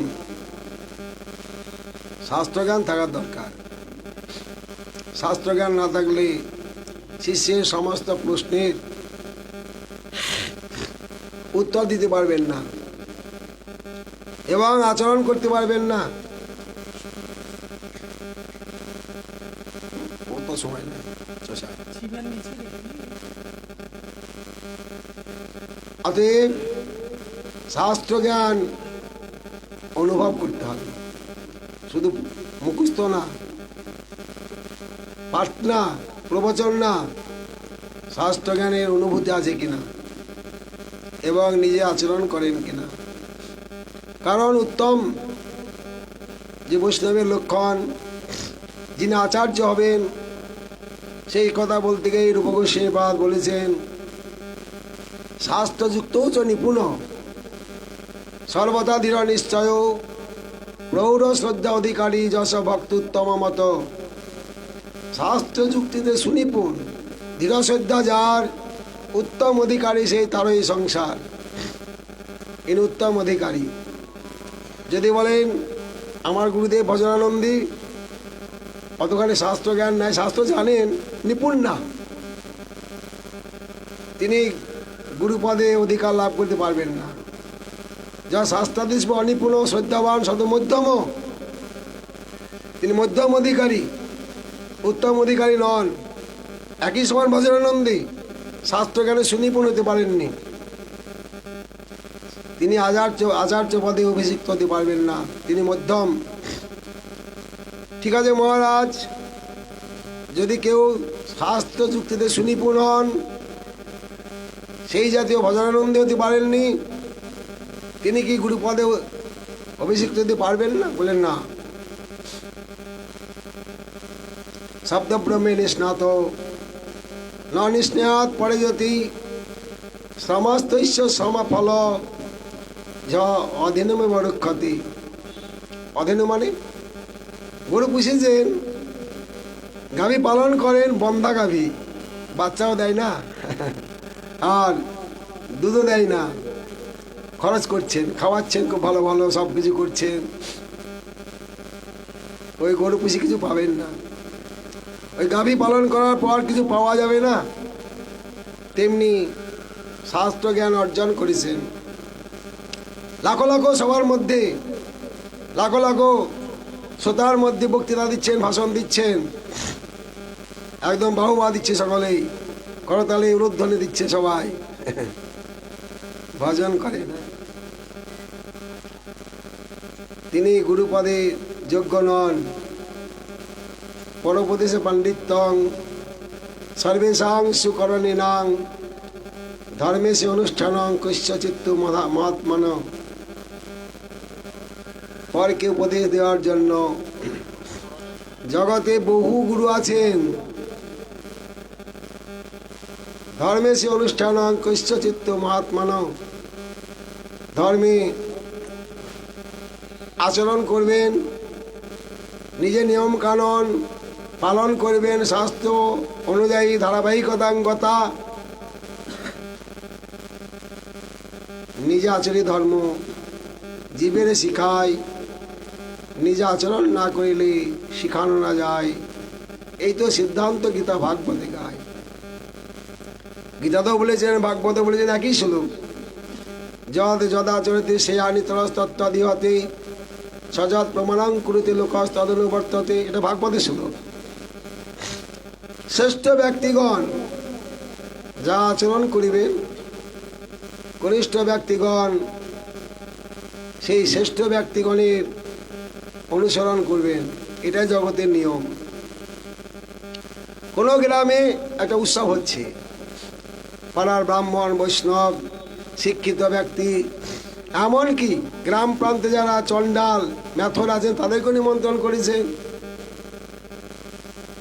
শাস্ত্রজ্ঞান থাকার দরকার। শাস্ত্রজ্ঞান না থাকলে শিষ্যের সমস্ত প্রশ্নের উত্তর দিতে পারবেন না এবং আচরণ করতে পারবেন না। কত সময় না, অতএব শাস্ত্রজ্ঞান অনুভব করতে হবে, শুধু মুখস্থ না, পাঠ না, প্রবচন না, শাস্ত্রজ্ঞানের অনুভূতি আছে কিনা এবং নিজে আচরণ করেন কিনা। কারণ উত্তম যে বৈষ্ণবের লক্ষণ, যিনি আচার্য হবেন, সেই কথা বলতে গিয়ে রূপ গোস্বামীপাদ বলেছেন, শাস্ত্রযুক্ত চ নিপুণ সর্বদা দৃঢ় নিশ্চয় প্রৌঢ় শ্রদ্ধা অধিকারী যশ ভক্তুত্তম মত। শাস্ত্র যুক্তিতে সুনিপুণ, দৃঢ় শ্রদ্ধা যার, উত্তম অধিকারী সেই তারই সংসার। ইনি উত্তম অধিকারী। যদি বলেন আমার গুরুদেব ভজনানন্দী অতখানি শাস্ত্র জ্ঞান নাই, শাস্ত্র জানেন, নিপুণ না, তিনি গুরুপদে অধিকার লাভ করতে পারবেন না। যা শাস্ত্রাধীশ অনিপুণ শ্রদ্ধাবান শত মধ্যম, তিনি মধ্যম অধিকারী, উত্তম অধিকারী নন। একই সমান ভজনানন্দী শাস্ত্রজ্ঞানে সুনিপুণ হতে পারেননি, তিনি আচার্য পদে অভিষিক্ত হতে পারবেন না, তিনি মধ্যম। ঠিক আছে মহারাজ, যদি কেউ শাস্ত্র যুক্তিতে সুনিপুণ হন, সেই জাতীয় ভজনানন্দী হতে পারেননি, তিনি কি গুরুপদে অভিষিক্ত হতে পারবেন না? বলেন না। শব্দ ব্রহ্মে নিষ্ণাত ন নিষ্ণাত পরে জ্যোতি সমস্তৈশ্য সমফল য অধীনমে বরক্ষতি। অধীন মানে গরু পুষেছেন, গাভী পালন করেন, বন্ধা গাভী, বাচ্চাও দেয় না আর দুধও দেয় না, খরচ করছেন, খাওয়াচ্ছেন, খুব ভালো ভালো সব কিছু করছেন, ওই গরু পুষে কিছু পাবেন না। ওই গাভী পালন করার পর কিছু পাওয়া যাবে না। তেমনি শাস্ত্র জ্ঞান অর্জন করেছেন, লাখো লাখো সবার মধ্যে, লাখো লাখো শ্রোতার মধ্যে বক্তৃতা দিচ্ছেন, ভাষণ দিচ্ছেন, একদম বাহুবা দিচ্ছে সকলেই, করতালে উরুধ্বনি দিচ্ছে সবাই, ভজন করে না। তিনি গুরুপদে যোগ্য নন। পরোপদেশে পাণ্ডিত্যং সর্বেষাং সুকরণীনাং ধর্মেশে অনুষ্ঠানং কস্যচিত্ত মহাত্মন। পরকে উপদেশ দেওয়ার জন্য জগতে বহু গুরু আছেন। ধর্মেশে অনুষ্ঠানং কস্যচিত্ত মহাত্মন, ধর্মে আচরণ করবেন, নিজে নিয়ম কানুন পালন করবেন, শাস্ত্র অনুযায়ী ধারাবাহিকতাঙ্গতা, নিজে আচরি ধর্ম জীবের শিখায়, নিজে আচরণ না করিলে শিখানো না যায়। এই তো সিদ্ধান্ত গীতা ভাগবতে গায়। গীতাতেও বলেছেন, ভাগবতে বলেছেন একই শ্লোক, যদ যদাচরতে সে আনিতরস্তত্ত্বাদিহতে সযৎ প্রমাণং কুরুতে লোকস তদনুবর্ততে। এটা ভাগবতের শ্লোক। শ্রেষ্ঠ ব্যক্তিগণ যা আচরণ করিবেন, কনিষ্ঠ ব্যক্তিগণ সেই শ্রেষ্ঠ ব্যক্তিগণের অনুসরণ করবেন। এটাই জগতের নিয়ম। কোনো গ্রামে একটা উৎসব হচ্ছে, পাড়ার ব্রাহ্মণ বৈষ্ণব শিক্ষিত ব্যক্তি, এমনকি গ্রাম প্রান্তে যারা চণ্ডাল মেথর আছেন তাদেরকে নিমন্ত্রণ করেছেন।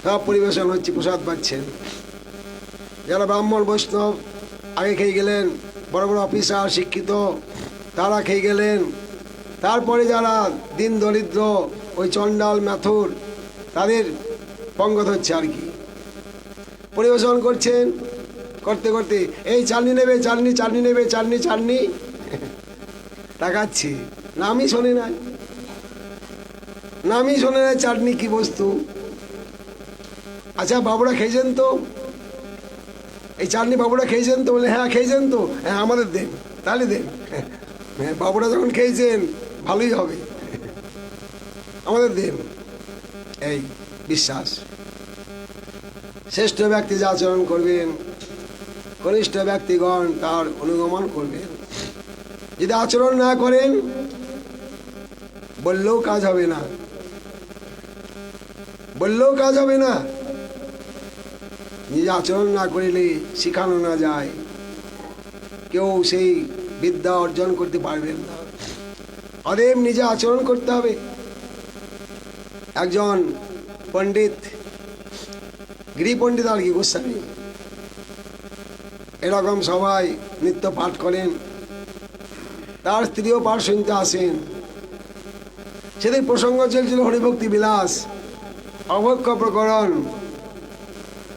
সব পরিবেশন হচ্ছে, প্রসাদ পাচ্ছেন। যারা ব্রাহ্মণ বৈষ্ণব আগে খেয়ে গেলেন, বড় বড় অফিসার শিক্ষিত তারা খেয়ে গেলেন। তারপরে যারা দিন দরিদ্র ওই চণ্ডাল মেথর তাদের পঙ্গত হচ্ছে আর কি। পরিবেশন করছেন, করতে করতে এই চাটনি নেবে, চাটনি চাটনি নেবে, চাটনি চাটনি তাকাচ্ছি, নামই শোনে নাই, নামই শোনে নাই চাটনি কি বস্তু। আচ্ছা বাবুরা খেয়েছেন তো, এই চাটনি বাবুরা খেয়েছেন তো? বলে হ্যাঁ খেয়েছেন তো, হ্যাঁ আমাদের দেন, তাহলে দেন। হ্যাঁ বাবুরা যখন খেয়েছেন ভালোই হবে, আমাদের দেন। এই বিশ্বাস। শ্রেষ্ঠ ব্যক্তি যা আচরণ করবেন, কনিষ্ঠ ব্যক্তিগণ তার অনুগমন করবেন। যদি আচরণ না করেন বললেও কাজ হবে না, বললেও কাজ হবে না। নিজে আচরণ না করিলে শিখানো না যায়, কেউ সেই বিদ্যা অর্জন করতে পারবেন না। অতএব নিজে আচরণ করতে হবে। একজন পণ্ডিত, গৃহ পণ্ডিত আর কি গোস্বামী, এরকম সবাই নিত্য পাঠ করেন, তার স্ত্রীও পাঠ শুনতে আসেন। সেদিন প্রসঙ্গ চলছিল হরিভক্তি বিলাস, অভক্ষ প্রকরণ।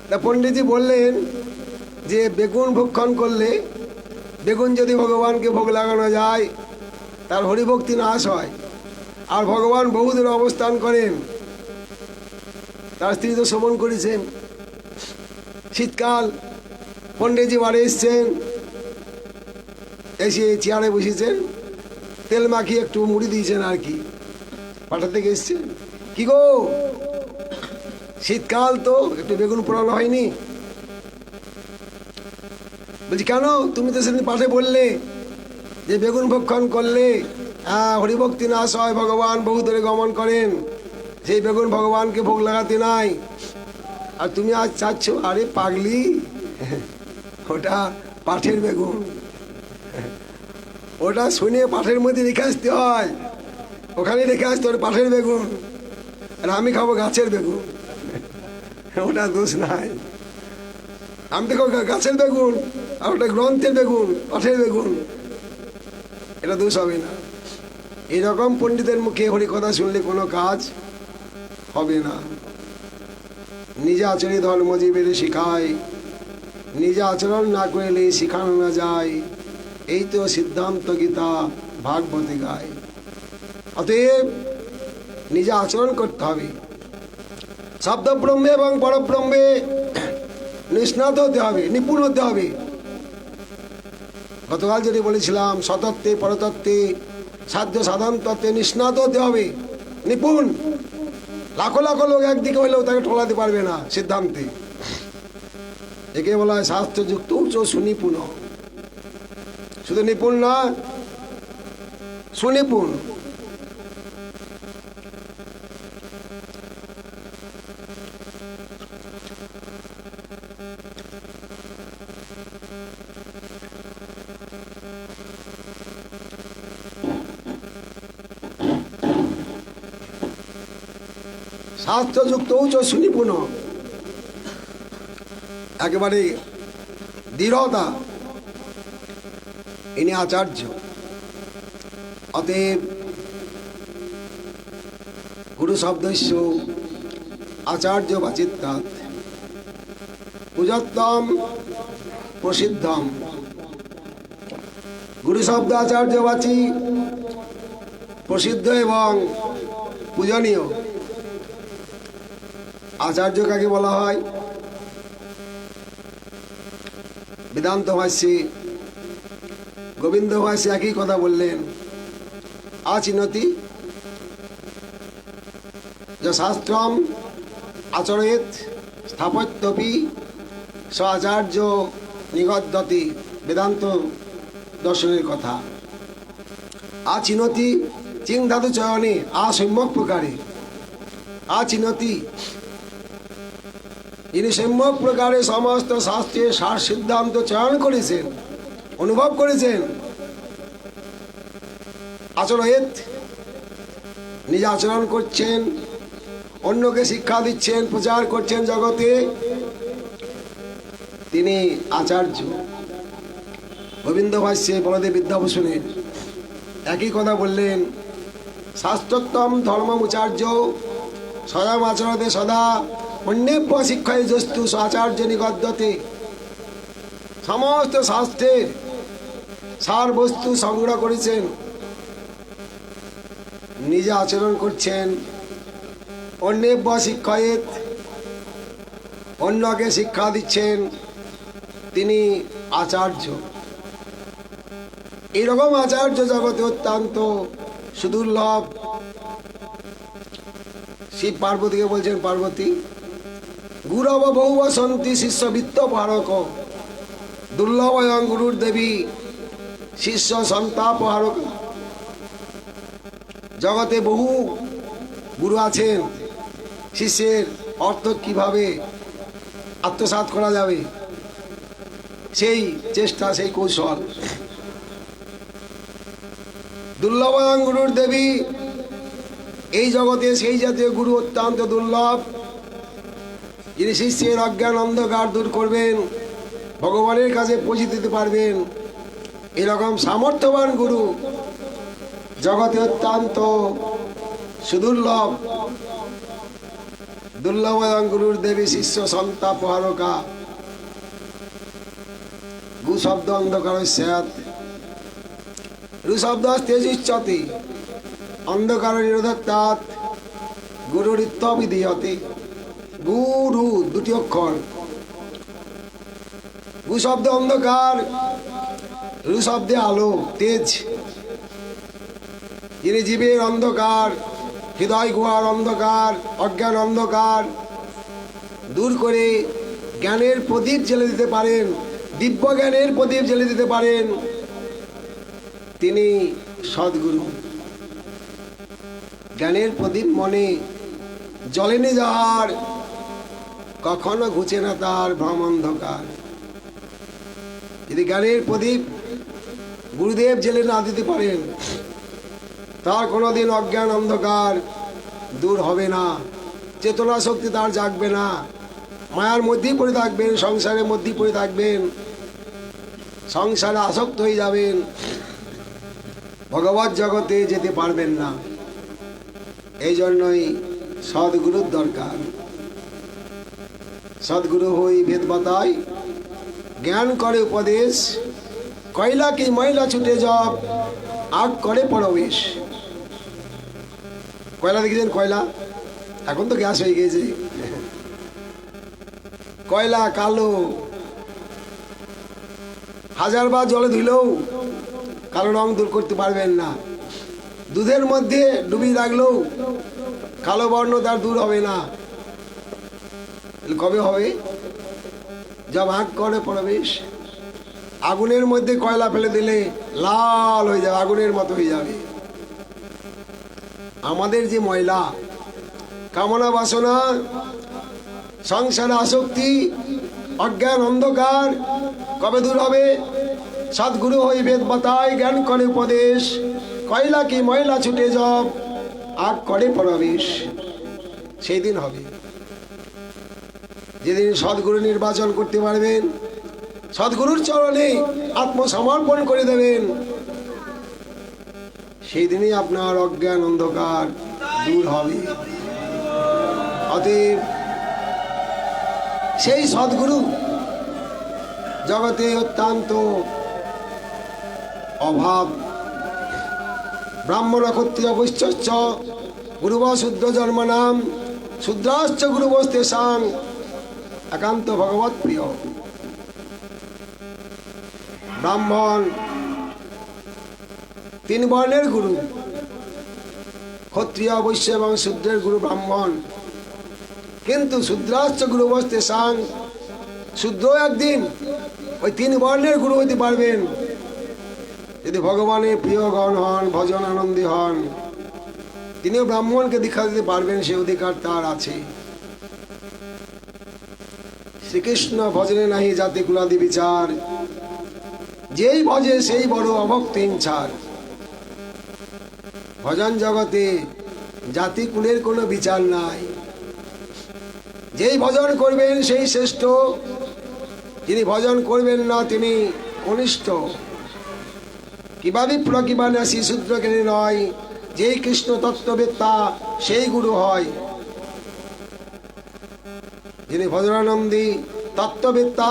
তা পণ্ডিতজি বললেন যে বেগুন ভক্ষণ করলে, বেগুন যদি ভগবানকে ভোগ লাগানো যায় তার হরিভক্তি নাশ হয়, আর ভগবান বহুদূর অবস্থান করেন। তার স্ত্রী তো শ্রবণ করেছেন। শীতকাল, পণ্ডিতজি বাড়ি এসছেন, এসে চেয়ারে বসেছেন, তেল মাখিয়ে একটু মুড়ি দিয়েছেন আর কি। পাঠা থেকে এসছেন, কি গো শীতকাল তো একটু বেগুন পোড়ানো হয়নি? বলছি কেন, তুমি তো সেদিন পাঠে বললে যে বেগুন ভক্ষণ করলে হরিভক্তি নাশ হয়, ভগবান বহু দূরে গমন করেন, সেই বেগুন ভগবানকে ভোগ লাগাতে নাই, আর তুমি আজ চাচ্ছ? আরে পাগলি, ওটা পাঠের বেগুন, ওটা শুনে পাঠের মধ্যে রেখে আসতে হয়, ওখানে রেখে আসতে হয় পাঠের বেগুন, আর আমি খাবো গাছের বেগুন, ওটা দোষ নাই। আমি তো গাছের বেগুন, আর ওটা গ্রন্থের বেগুন, পাঠের বেগুন, এটা দোষ হবে না। এরকম পণ্ডিতের মুখে হরিকথা শুনলে কোনো কাজ হবে না। নিজে আচরণে ধর্মজীবের শিখায়, নিজে আচরণ না করলে শিখানো না যায়, এই তো সিদ্ধান্ত গীতা ভাগবতে গায়। অতএব নিজে আচরণ করতে হবে। শব্দ ব্রহ্মে এবং পরব্রহ্মে নিষ্ণাত হতে হবে, নিপুণ হতে হবে। গতকাল যদি বলেছিলাম সতত্ত্বে পরতত্ত্বে সাধ্য সাধন তত্ত্বে নিষ্ণাত হতে হবে, নিপুণ। লাখো লাখো লোক একদিকে হইলেও তাকে ঠোলাতে পারবে না সিদ্ধান্তে। একে বলা হয় শাস্ত্রযুক্ত উচ্চ সুনিপুণ। শুধু নিপুণ না, সুনিপুণ। শাস্ত্রযুক্ত উচ্চ সুনিপুণ, একেবারে দৃঢ়তা, ইনি আচার্য। অতএব গুরু শব্দস্য আচার্য বাচিত্তাৎ পূজোত্তম প্রসিদ্ধম। গুরু শব্দ আচার্যবাচী, প্রসিদ্ধ এবং পূজনীয়। আচার্য কাকে বলা হয়? বেদান্ত ভাষ্যে গোবিন্দ ভাষ্যে একই কথা বললেন, আচিনতি য শাস্ত্রম আচরেত স্থাপত্যপি স আচার্য নিগদ্যতি। বেদান্ত দর্শনের কথা। আচিনতি চিং ধাতু চয়নে আসম্যক প্রকারে, আচিনতি ইনি সম্যক প্রকারে সমস্ত শাস্ত্রের সার সিদ্ধান্ত চয়ন করেছেন, অনুভব করেছেন। আচরণেত নিজে আচরণ করছেন, অন্যকে শিক্ষা দিচ্ছেন, প্রচার করছেন জগতে, তিনি আচার্য। গোবিন্দ ভাষ্যে বলদেব বিদ্যাভূষণের একই কথা বললেন, শাস্ত্রোত্তম ধর্মমুচার্য সদাম আচরণে সদা অন্যেভ্য শিক্ষায় জস্তু আচার্য নিগদ্যতে। সমস্ত শাস্ত্রের সার বস্তু সংগ্রহ করেছেন, নিজে আচরণ করছেন, অন্যেভ্য শিক্ষায় অন্যকে শিক্ষা দিচ্ছেন, তিনি আচার্য। এরকম আচার্য জগতে অত্যন্ত সুদুর্লভ। শিব পার্বতীকে বলছেন, পার্বতী গুরব বহু বসন্তি শিষ্য বৃত্ত পারক দুর্লভয়ং গুরুর দেবী শিষ্য সন্তাপ হারক। জগতে বহু গুরু আছেন, শিষ্যের অর্থ কিভাবে আত্মসাৎ করা যাবে সেই চেষ্টা, সেই কৌশল। দুর্লভয়ং গুরুর দেবী, এই জগতে সেই জাতীয় গুরু অত্যন্ত দুর্লভ, যিনি শিষ্যের অজ্ঞান অন্ধকার দূর করবেন, ভগবানের কাছে পৌঁছে দিতে পারবেন। এরকম সামর্থ্যবান গুরু জগতে অত্যন্ত সুদুর্লভ। দুর্লভয়ং গুরুর দেবী শিষ্য সন্তাপ হারকা। গু শব্দ অন্ধকার স্যাত, রু শব্দ তেজুচ্যতে অন্ধকার নিরোধত্বাৎ গুরুর ইত্যবিধীয়তে। গুরু দুটি অক্ষর, গু শব্দে অন্ধকার, রু শব্দে আলো তেজ। যিনি জীবের অন্ধকার, হৃদয় গুহার অন্ধকার, অজ্ঞান অন্ধকার দূর করে জ্ঞানের প্রদীপ জ্বেলে দিতে পারেন, দিব্য জ্ঞানের প্রদীপ জ্বেলে দিতে পারেন, তিনি সদ্গুরু। জ্ঞানের প্রদীপ মনে জ্বলেনি যাহার, কখনো ঘুচে না তার ভ্রম অন্ধকার। যদি জ্ঞানের প্রদীপ গুরুদেব জ্বেলে না দিতে পারেন, তার কোনোদিন অজ্ঞান অন্ধকার দূর হবে না, চেতনা শক্তি তার জাগবে না, মায়ার মধ্যেই পড়ে থাকবেন, সংসারের মধ্যেই পড়ে থাকবেন, সংসারে আসক্ত হয়ে যাবেন, ভগবত জগতে যেতে পারবেন না। এই জন্যই সদ্গুরুর দরকার। সদ্গুরু হই ভেদ বাতায়, জ্ঞান করে উপদেশ, কয়লা কি ময়লা ছুটে যাব, আগ করে প্রবেশ। কয়লা দেখেছেন? কয়লা এখন তো গ্যাস হয়ে গিয়েছে। কয়লা কালো, হাজারবার জলে ধুলেও কালো রং দূর করতে পারবেন না। দুধের মধ্যে ডুবিয়ে রাখলেও কালো বর্ণ তার দূর হবে না। কবে হবে? যব আগ করে প্রবেশ। আগুনের মধ্যে কয়লা ফেলে দিলে লাল হয়ে যাবে, আগুনের মতো হয়ে যাবে। আমাদের যে ময়লা, কামনা বাসনা, সংসার আসক্তি, অজ্ঞান অন্ধকার কবে দূর হবে? সদ্গুরু হই বেদ বাতায়, জ্ঞান করে উপদেশ, কয়লা কি ময়লা ছুটে যাব, আগ করে প্রবেশ। সেই দিন হবে যেদিন সদ্গুরু নির্বাচন করতে পারবেন, সদ্গুরুর চরণে আত্মসমর্পণ করে দেবেন, সেই দিনই আপনার অজ্ঞান অন্ধকার দূর হবে। অতএব সেই সদ্গুরু জগতে অত্যন্ত অভাব। ব্রাহ্মণ ক্ষত্রিয় বৈশ্যশ্চ গুরুব শূদ্র জন্ম নাম, শূদ্রাশ্চ গুরুবস্তেষাং একান্ত ভগবত প্রিয়। ব্রাহ্মণ তিন বর্ণের গুরু, ক্ষত্রিয় বৈশ্য এবং শূদ্রের গুরু ব্রাহ্মণ। কিন্তু শূদ্রাশ্চ গুরুবস্তেষাং, শূদ্র একদিন ওই তিন বর্ণের গুরু হতে পারবেন যদি ভগবানের প্রিয়গণ হন, ভজন আনন্দী হন। তিনিও ব্রাহ্মণকে দীক্ষা দিতে পারবেন, সে অধিকার তার আছে। শ্রীকৃষ্ণ ভজনে নাহি জাতি কুলাদি বিচার, যেই ভজে সেই বড় অভক্তিন ছাড়। ভজন জগতে জাতি কুলের কোনো বিচার নাই। যেই ভজন করবেন সেই শ্রেষ্ঠ, যিনি ভজন করবেন না তিনি কনিষ্ঠ। কিভাবে প্রকিবানা শিশুদ্র জ্ঞানী নয়, যেই কৃষ্ণ তত্ত্ববেত্তা সেই গুরু হয়। যিনি ভজনানন্দী তত্ত্ববেত্তা,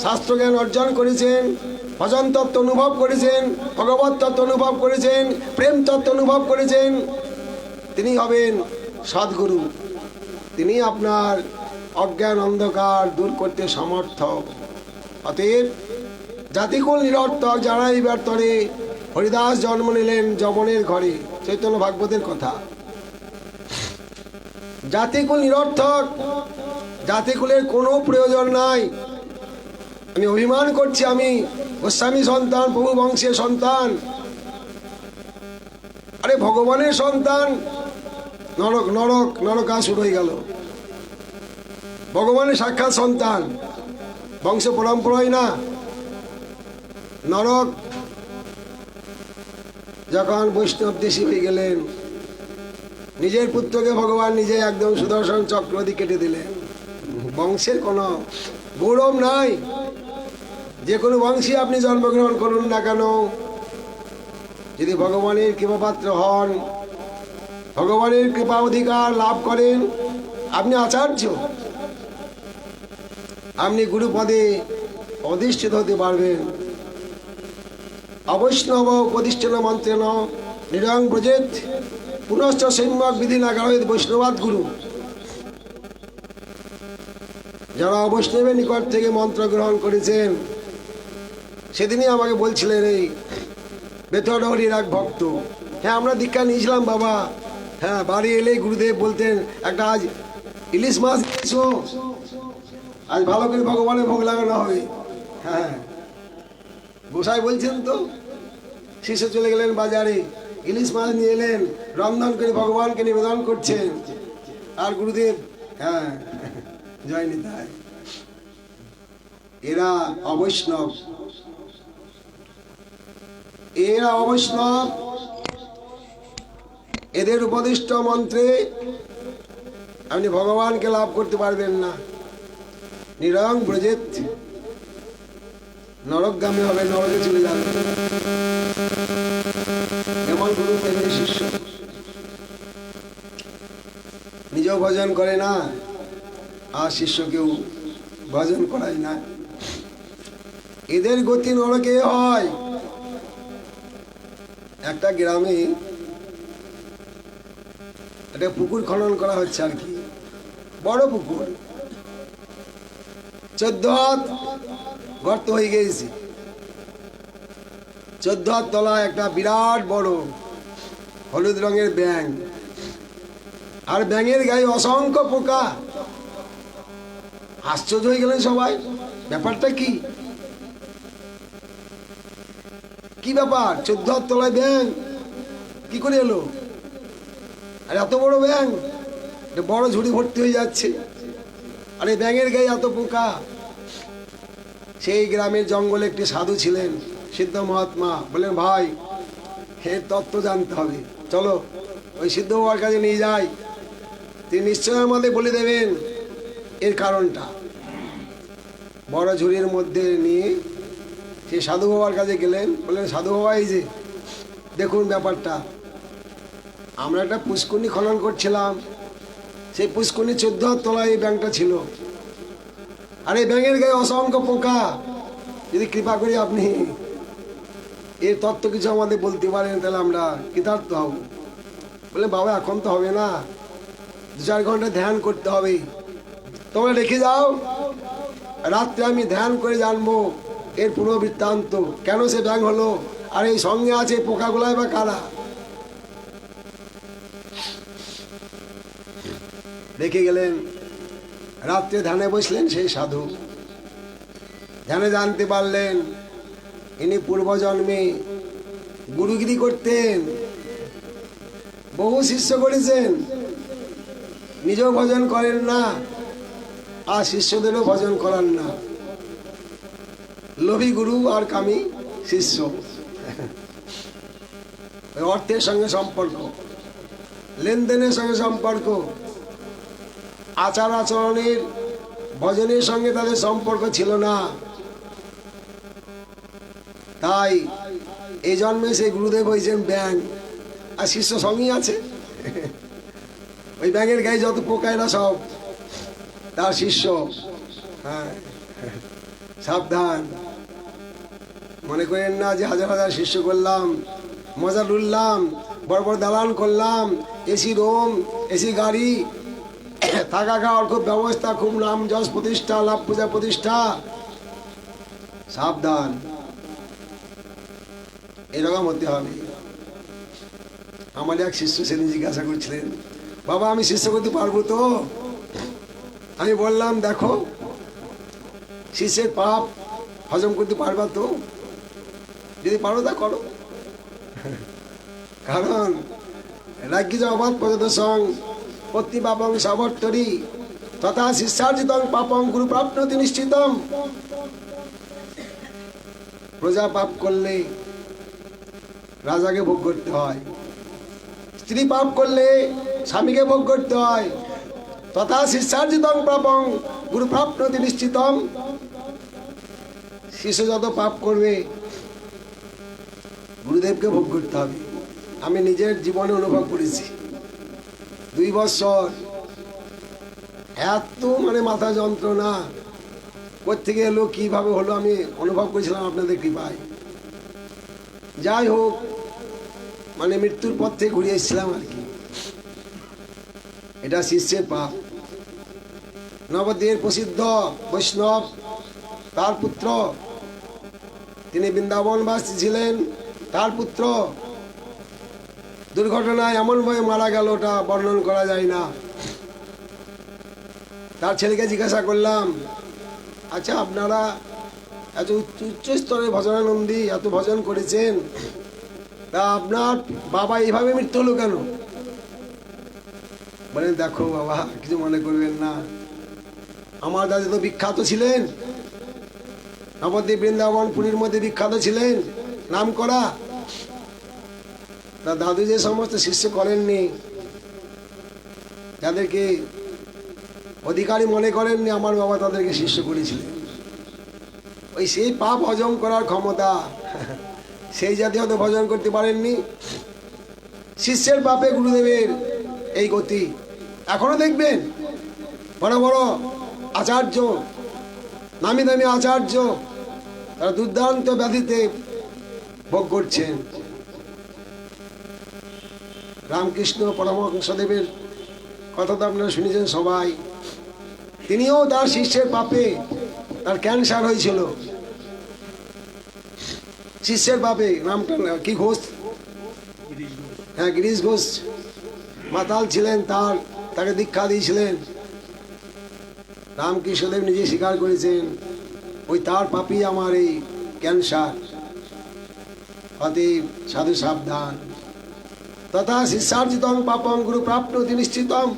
শাস্ত্রজ্ঞান অর্জন করেছেন, ভজন তত্ত্ব অনুভব করেছেন, ভগবত তত্ত্ব অনুভব করেছেন, প্রেম তত্ত্ব অনুভব করেছেন, তিনি হবেন সদ্গুরু। তিনি আপনার অজ্ঞান অন্ধকার দূর করতে সমর্থ। অতএব জাতিকুল নিরর্থক যারা এবার তরে হরিদাস জন্ম নিলেন যবনের ঘরে, চৈতন্য ভাগবতের কথা। জাতিকুল নিরর্থক, জাতিকুলের কোনো প্রয়োজন নাই। আমি অভিমান করছি আমি গোস্বামী সন্তান, প্রভু বংশের সন্তান। আরে ভগবানের সন্তান, নরক নরক নরকাসুর হয়ে গেল। ভগবানের সাক্ষাৎ সন্তান, বংশ পরম্পরায় না। নরক যখন বৈষ্ণব দেশী হয়ে গেলেন, নিজের পুত্রকে ভগবান নিজে একদম সুদর্শন চক্র দিয়ে কেটে দিলেন। বংশের কোনো গৌরব নাই। যে কোনো বংশে আপনি জন্মগ্রহণ করুন না কেন, যদি ভগবানের কৃপাপাত্র হন, ভগবানের কৃপা অধিকার লাভ করেন, আপনি আচার্য, আপনি গুরুপদে অধিষ্ঠিত হতে পারবেন। অবৈষ্ণব প্রতিষ্ঠিত মন্ত্রেণ নিরং ব্রজেত পুনশ্চ সম্যক বিধি নাগারয়েৎ বৈষ্ণবাদ গুরু। যারা বৈষ্ণবের নিকট থেকে মন্ত্র গ্রহণ করেছেন, সেদিনই আমাকে বলছিলেন এই বেতনহরির এক ভক্ত, হ্যাঁ আমরা দীক্ষা নিয়েছিলাম বাবা। হ্যাঁ, বাড়ি এলেই গুরুদেব বলতেন একটা আজ ইলিশ মাছ নিয়েছো, আজ ভালো করে ভগবানের ভোগ লাগানো হবে। হ্যাঁ, গোসাই বলছেন তো। শিষ্য চলে গেলেন বাজারে, ইলিশ মাছ নিয়ে এলেন, রন্ধন করে ভগবানকে নিবেদন করছেন। আর গুরুদেব, হ্যাঁ জয় নিতাই। এরা অবৈষ্ণব, এরা অবৈষ্ণব। এদের উপদিষ্ট মন্ত্রে আপনি ভগবানকে লাভ করতে পারবেন না। নিরং ব্রজেত, নরকগামী হবে, নরকে চলে যাবে। এমন গুরু প্রেমের শিষ্য নিজেও ভজন করে না, আর শিষ্যকেও ভজন করায় না। এদের গতি নরকে হয়। একটা গ্রামে একটা পুকুর খনন করা হচ্ছে, আর কি বড় পুকুর, 14 হাত গর্ত হয়ে গেছে। 14 হাত তলায় একটা বিরাট বড় হলুদ রঙের ব্যাঙ, আর ব্যাঙের গায়ে অসংখ্য পোকা। আশ্চর্য হয়ে গেলেন সবাই, ব্যাপারটা কি? কি ব্যাপার? 14 হাত তলায় ব্যাঙ কি করে এলো? আর এত বড় ব্যাঙ, বড় ঝুড়ি ভর্তি হয়ে যাচ্ছে, আর এই ব্যাঙের গায়ে এত পোকা। সেই গ্রামের জঙ্গলে একটি সাধু ছিলেন, সিদ্ধ মহাত্মা। বললেন ভাই, এর তত্ত্ব জানতে হবে, চলো ওই সিদ্ধ বাবার কাছে নিয়ে যাই, তিনি নিশ্চয় আমাদের বলে দেবেন এর কারণটা। বড় ঝুড়ির মধ্যে নিয়ে সেই সাধু বাবার কাছে গেলেন। বললেন সাধু বাবা, এই যে দেখুন ব্যাপারটা, আমরা একটা পুষ্করণী খনন করছিলাম, সেই পুষ্করণী 14 হাত তলায় এই ব্যাঙটা ছিল, আর এই ব্যাঙের গায়ে অসংখ্য পোকা। যদি কৃপা করে আপনি এর তত্ত্ব কিছু আমাদের বলতে পারেন, তাহলে আমরা কৃতার্থ হব। বলে বাবা এখন তো হবে না, 2-4 ঘন্টা ধ্যান করতে হবে, তোমরা রেখে যাও, রাত্রে আমি ধ্যান করে জানবো এর পুরো বৃত্তান্ত, কেন সে ব্যাঙ হলো, আর এই সঙ্গে আছে পোকাগুলাই বা কারা। রেখে গেলেন। রাত্রে ধ্যানে বসলেন সেই সাধু। ধ্যানে জানতে পারলেন ইনি পূর্বজন্মে গুরুগিরি করতেন, বহু শিষ্য করেছেন, নিজেও ভজন করেন না, আর শিষ্যদেরও ভজন করান না। লোভী গুরু আর কামী শিষ্য। অর্থের সঙ্গে সম্পর্ক, লেনদেনের সঙ্গে সম্পর্ক, আচার আচরণের, ভজনের সঙ্গে তাদের সম্পর্ক ছিল না। তাই এই জন্মে সেই গুরুদেব হয়েছেন ব্যাঙ, আর শিষ্য সঙ্গেই আছে। ওই ব্যাঙের গায়ে যত পোকা এরা সব তার শিষ্য। হ্যাঁ, সাবধান, মনে করেন না যে হাজার হাজার শিষ্য করলাম, মজা লুটলাম, বড় বড় দালান করলাম, এসি রুম, এসি গাড়ি, থাকা খাওয়ার খুব ব্যবস্থা, খুব নাম যশ প্রতিষ্ঠা, লাভ পূজা প্রতিষ্ঠা। সাবধান, এরকম হতে হবে। আমার এক শিষ্য সেদিন জিজ্ঞাসা করছিলেন, বাবা আমি শিষ্য করতে পারবো তো? আমি বললাম দেখো, শিষ্যের পাপ হজম করতে পারবা তো? যদি পারো তা করো। কারণ রাজ্ঞী অবাধ পর্যন্ত সং প্রতি পাপং সাবর্তরি তথা শিষ্যার্জিতং পাপং গুরু প্রাপ্নতি নিশ্চিতম। প্রজা পাপ করলে রাজাকে ভোগ করতে হয়, স্ত্রী পাপ করলে স্বামীকে ভোগ করতে হয়। তথা শিষ্যার্জিতং পাপং গুরু প্রাপ্নতি নিশ্চিতম। শিষ্য যত পাপ করবে গুরুদেবকে ভোগ করতে হবে। আমি নিজের জীবনে অনুভব করেছি। 2 বছর এত মাথা যন্ত্রণা কোত্থেকে এলো, কিভাবে হলো, আমি অনুভব করেছিলাম আপনাদের কৃপায়। যাই হোক, মৃত্যুর পথ থেকে ঘুরে এসেছিলাম আর কি। এটা শিষ্যের পাপ। নবদ্বীপের প্রসিদ্ধ বৈষ্ণব, তার পুত্র, তিনি বৃন্দাবনবাসী ছিলেন, তার পুত্র দুর্ঘটনায় এমনভাবে মারা গেল, ওটা বর্ণন করা যায় না। তার ছেলেকে জিজ্ঞাসা করলাম, আচ্ছা আপনারা এত উচ্চ স্তরে ভজনানন্দী, এত ভজন করেছেন, তা আপনার বাবা এইভাবে মৃত্যু হলো কেন? বলেন দেখো বাবা, কিছু মনে করবেন না, আমার দাদা তো বিখ্যাত ছিলেন, নবদ্বীপ বৃন্দাবন পুরীর মধ্যে বিখ্যাত ছিলেন, নাম করা। তা দাদু যে সমস্ত শিষ্য করেননি, যাদেরকে অধিকারী মনে করেননি, আমার বাবা তাদেরকে শিষ্য করেছিলেন। ওই সেই পাপ হজম করার ক্ষমতা, সেই জাতি হয়তো ভজন করতে পারেননি। শিষ্যের পাপে গুরুদেবের এই গতি। এখনো দেখবেন বড় বড় আচার্য, নামি দামি আচার্য, তারা দুর্দান্ত ব্যাধিতে ভোগ করছেন। রামকৃষ্ণ পরমহংসদেবের কথা তো আপনারা শুনেছেন সবাই। তিনিও তার শিষ্যের পাপে, তার ক্যান্সার হয়েছিল শিষ্যের পাপে। নামটা কি ঘোষ? হ্যাঁ, গিরিশ ঘোষ মাতাল ছিলেন, তাকে দীক্ষা দিয়েছিলেন। রামকৃষ্ণদেব নিজে স্বীকার করেছেন, ওই তার পাপই আমার এই ক্যান্সার। অতএব সাধু সাবধান। তথা শিষ্যার্জিতং পাপং গুরু প্রাপ্নতি নিশ্চিতম।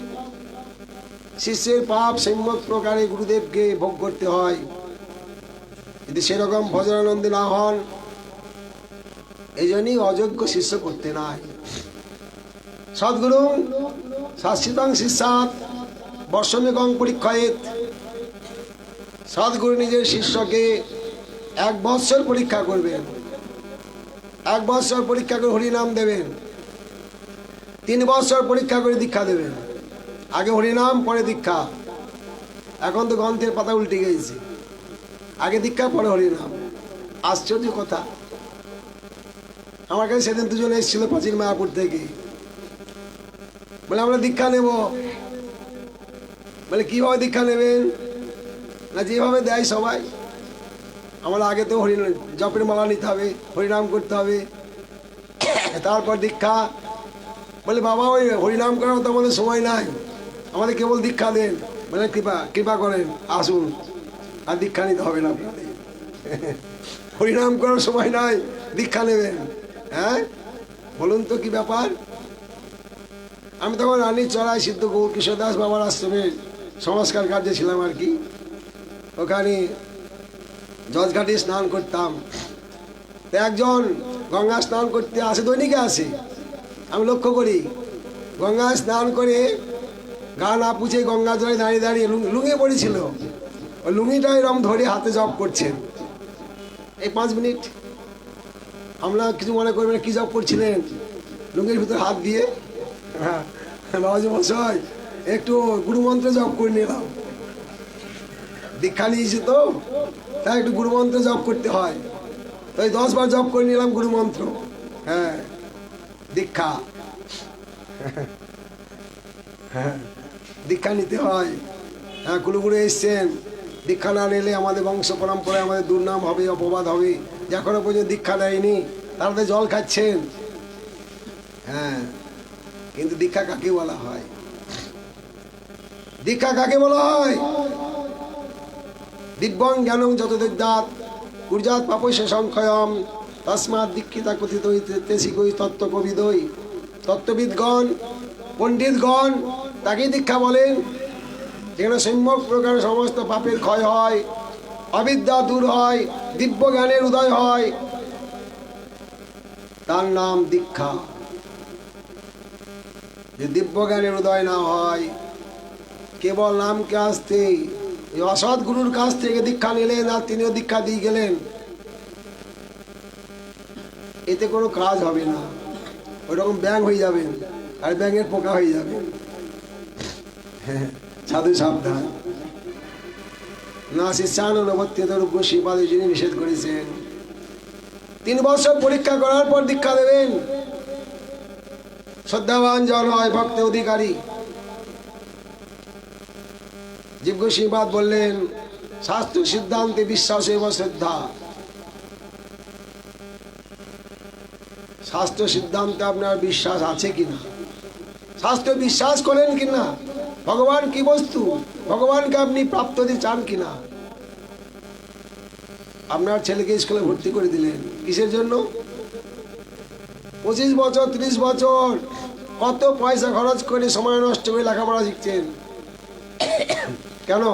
শিষ্যের পাপ সম্যক প্রকারে গুরুদেবকে ভোগ করতে হয়। যদি সেরকম ভজনানন্দী না হন, এই জন্যই অযোগ্য শিষ্য করতে নাই। সদ্গুরু শাসিতং শিষ্যাৎ বর্ষমেকং পরীক্ষয়েত। সদ্গুরু নিজের শিষ্যকে 1 বৎসর পরীক্ষা করবেন। 1 বৎসর পরীক্ষা করে হরিনাম দেবেন। 3 বৎসর পরীক্ষা করে দীক্ষা দেবেন। আগে হরিনাম, পরে দীক্ষা। এখন তো গ্রন্থের পাতা উল্টে গেছে, আগে দীক্ষা পরে হরিনাম। আশ্চর্য কথা। আমার কাছে সেদিন 2 জন এসেছিল প্রাচীন মায়াপুর থেকে, বলে আমরা দীক্ষা নেব। বলে কিভাবে দীক্ষা নেবেন? না যেভাবে দেয় সবাই। আমরা আগে তো জপের মালা নিতে হবে, হরিনাম করতে হবে, তারপর দীক্ষা। বলে বাবা ওই হরিনাম করার তো আমাদের সময় নাই, আমাদের কেবল দীক্ষা দেন। মানে কৃপা করেন, আসুন, আর দীক্ষা নিতে হবে না আপনাদের। হরিনাম করার সময় নাই, দীক্ষা নেবেন? হ্যাঁ, বলুন তো কি ব্যাপার। আমি তখন রানীর চড়াই সিদ্ধ কিশোর দাস বাবার আশ্রমে সংস্কার কার্যে ছিলাম আর কি। ওখানে জজঘাটে স্নান করতাম। তো একজন গঙ্গা স্নান করতে আসে, দৈনিকে আসে, আমি লক্ষ্য করি, গঙ্গা স্নান করে গা না পুছে গঙ্গা জলে দাঁড়িয়ে দাঁড়িয়ে লুঙ্গি পড়েছিল, ওই লুঙ্গিটা এরকম ধরে হাতে জপ করছেন এই 5 মিনিট। আমরা কিছু মনে করবেন কি জপ করছিলেন, লুঙ্গির ভিতরে হাত দিয়ে। হ্যাঁ বাবাজি মশাই একটু গুরুমন্ত্র জপ করে নিলাম, দীক্ষা নিয়েছি তো, তাই একটু গুরুমন্ত্র জপ করতে হয়, তাই 10 বার জপ করে নিলাম গুরুমন্ত্র। হ্যাঁ দীক্ষা, হ্যাঁ দীক্ষা নিতে হয়। হ্যাঁ কুলুগুরু এসছেন, দীক্ষা না নিলে আমাদের বংশ পরম্পরায় আমাদের দুর্নাম হবে, অপবাদ হবে। যে এখনো পর্যন্ত দীক্ষা দেয়নি তারা তো জল খাচ্ছেন। হ্যাঁ কিন্তু দীক্ষা কাকে বলা হয়? দীক্ষা কাকে বলা হয়? দিব্যং জ্ঞানং যত দিগ্ধাত কুর্জাত পাপস্য সংক্ষয়ম তস্মাৎ দীক্ষিতা কথিত তেসিকই তত্ত্বকবিদই। তত্ত্ববিদগণ, পণ্ডিতগণ তাকেই দীক্ষা বলেন, যেখানে সম্যক প্রকার সমস্ত পাপের ক্ষয় হয়, অবিদ্যা দূর হয়, দিব্য জ্ঞানের উদয় হয়, তার নাম দীক্ষা। যে দিব্য জ্ঞানের উদয় না হয়, কেবল নামকে আসতে অসৎ গুরুর কাছ থেকে দীক্ষা নিলেন আর তিনিও দীক্ষা দিয়ে গেলেন, এতে কোনো কাজ হবে না। ওইরকম ব্যাঙ হয়ে যাবেন আর ব্যাঙের পোকা হয়ে যাবেন। সাধু সাবধান। না শিষ্যানুবর্তিতরূপ শ্রীপাদে যিনি নিষেধ করেছেন, 3 বছর পরীক্ষা করার পর দীক্ষা দেবেন। শ্রদ্ধাবান জন হয় ভক্ত অধিকারী। জীব শ্রীপাদ বললেন শাস্ত্র সিদ্ধান্তে বিশ্বাস এবং শ্রদ্ধা। শাস্ত্র সিদ্ধান্তে আপনার বিশ্বাস আছে কিনা, শাস্ত্র বিশ্বাস করেন কিনা, ভগবান কি বস্তু, ভগবানকে আপনি প্রাপ্ত দিতে চান কিনা। আপনার ছেলেকে স্কুলে ভর্তি করে দিলেন, কিসের জন্য? 25 বছর 30 বছর কত পয়সা খরচ করে সময় নষ্ট করে লেখাপড়া শিখছেন, কেন?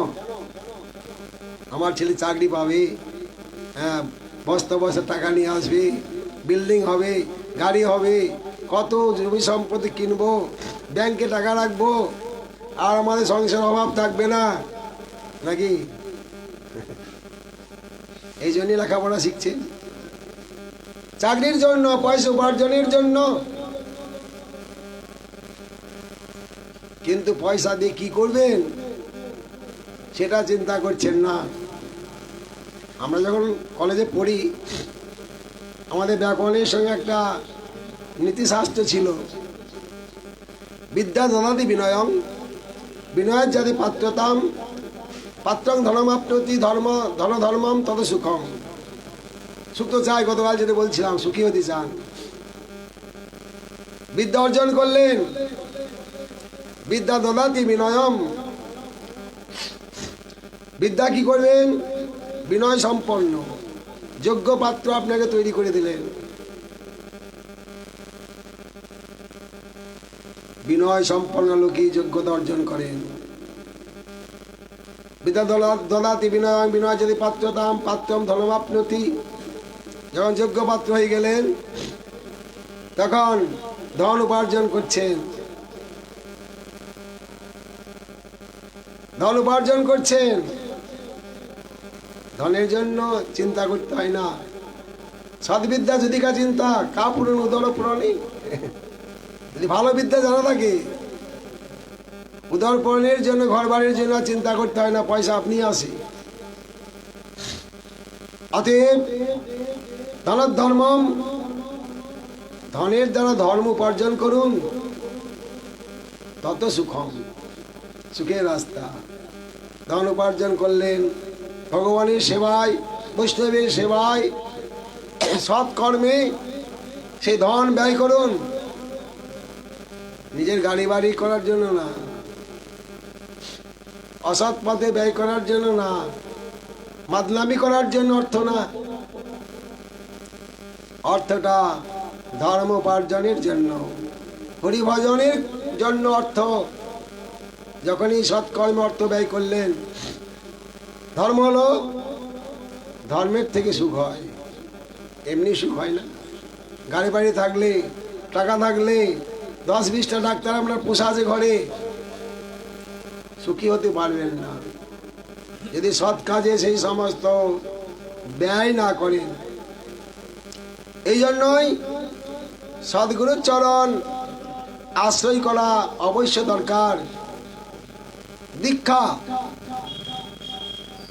আমার ছেলে চাকরি পাবে, হ্যাঁ বস্তা বস্তা টাকা নিয়ে আসবে, বিল্ডিং হবে, গাড়ি হবে, কত জমি সম্পত্তি কিনবো, ব্যাংকে টাকা রাখবো, আর আমাদের সংসার অভাব থাকবে না, নাকি? এই জন্যই লেখাপড়া শিখছে, চাকরির জন্য, পয়সা উপার্জনের জন্য। কিন্তু পয়সা দিয়ে কি করবেন সেটা চিন্তা করছেন না। আমরা যখন কলেজে পড়ি, আমাদের ব্যাকরণের সঙ্গে একটা নীতিশাস্ত্র ছিল, বিদ্যা দদাতি বিনয়ং, বিনয়ের যাতে পাত্রতাম, পাত্রং ধনমাপ্নতি ধর্ম ধন ধর্মম তত সুখম। সুখ তো চাই, গতকাল যেটা বলছিলাম, সুখী হতে চান। বিদ্যা অর্জন করলেন, বিদ্যা দদাতি বিনয়ম, বিদ্যা কি করবেন? বিনয় সম্পন্ন যোগ্য পাত্র আপনাকে তৈরি করে দিলেন। বিনয় সম্পন্ন লোকই যোগ্যতা অর্জন করেন। বিদ্যা দদাতি বিনয়, বিনয় যদি পাত্রতাম পাত্রম ধনমাপ্নতি। যখন যোগ্য পাত্র হয়ে গেলেন তখন ধন উপার্জন করছেন, ধন উপার্জন করছেন। ধনের জন্য চিন্তা করতে হয় না। সদ্বিদ্যা যদি কা চিন্তা কা পূরণ উদর পূরণী। যদি ভালো বিদ্যা জানা থাকে, উদর পূরণের জন্য, ঘর বাড়ির জন্য চিন্তা করতে হয় না, পয়সা আপনি আসে। অতএব ধনের ধর্মম, ধনের দ্বারা ধর্ম উপার্জন করুন, তত সুখম, সুখের রাস্তা। ধন উপার্জন করলেন ভগবানের সেবায়, বৈষ্ণবের সেবায়, সৎকর্মে সেই ধন ব্যয় করুন। নিজের গাড়ি বাড়ি করার জন্য না, অসৎ পথে ব্যয় করার জন্য না, মাদলামি করার জন্য অর্থ না। অর্থটা ধর্ম উপার্জনের জন্য, হরিভজনের জন্য অর্থ। যখনই সৎকর্মে অর্থ ব্যয় করলেন, ধর্ম হলো, ধর্মের থেকে সুখ হয়। এমনি সুখ হয় না। গাড়ি বাড়ি থাকলে, টাকা থাকলে, 10-20টা ডাক্তার আপনার পোষা আছে ঘরে, সুখী হতে পারবেন না যদি সৎ কাজে সেই সমস্ত ব্যয় না করেন। এই জন্যই সদ্গুরুর চরণ আশ্রয় করা অবশ্য দরকার। দীক্ষা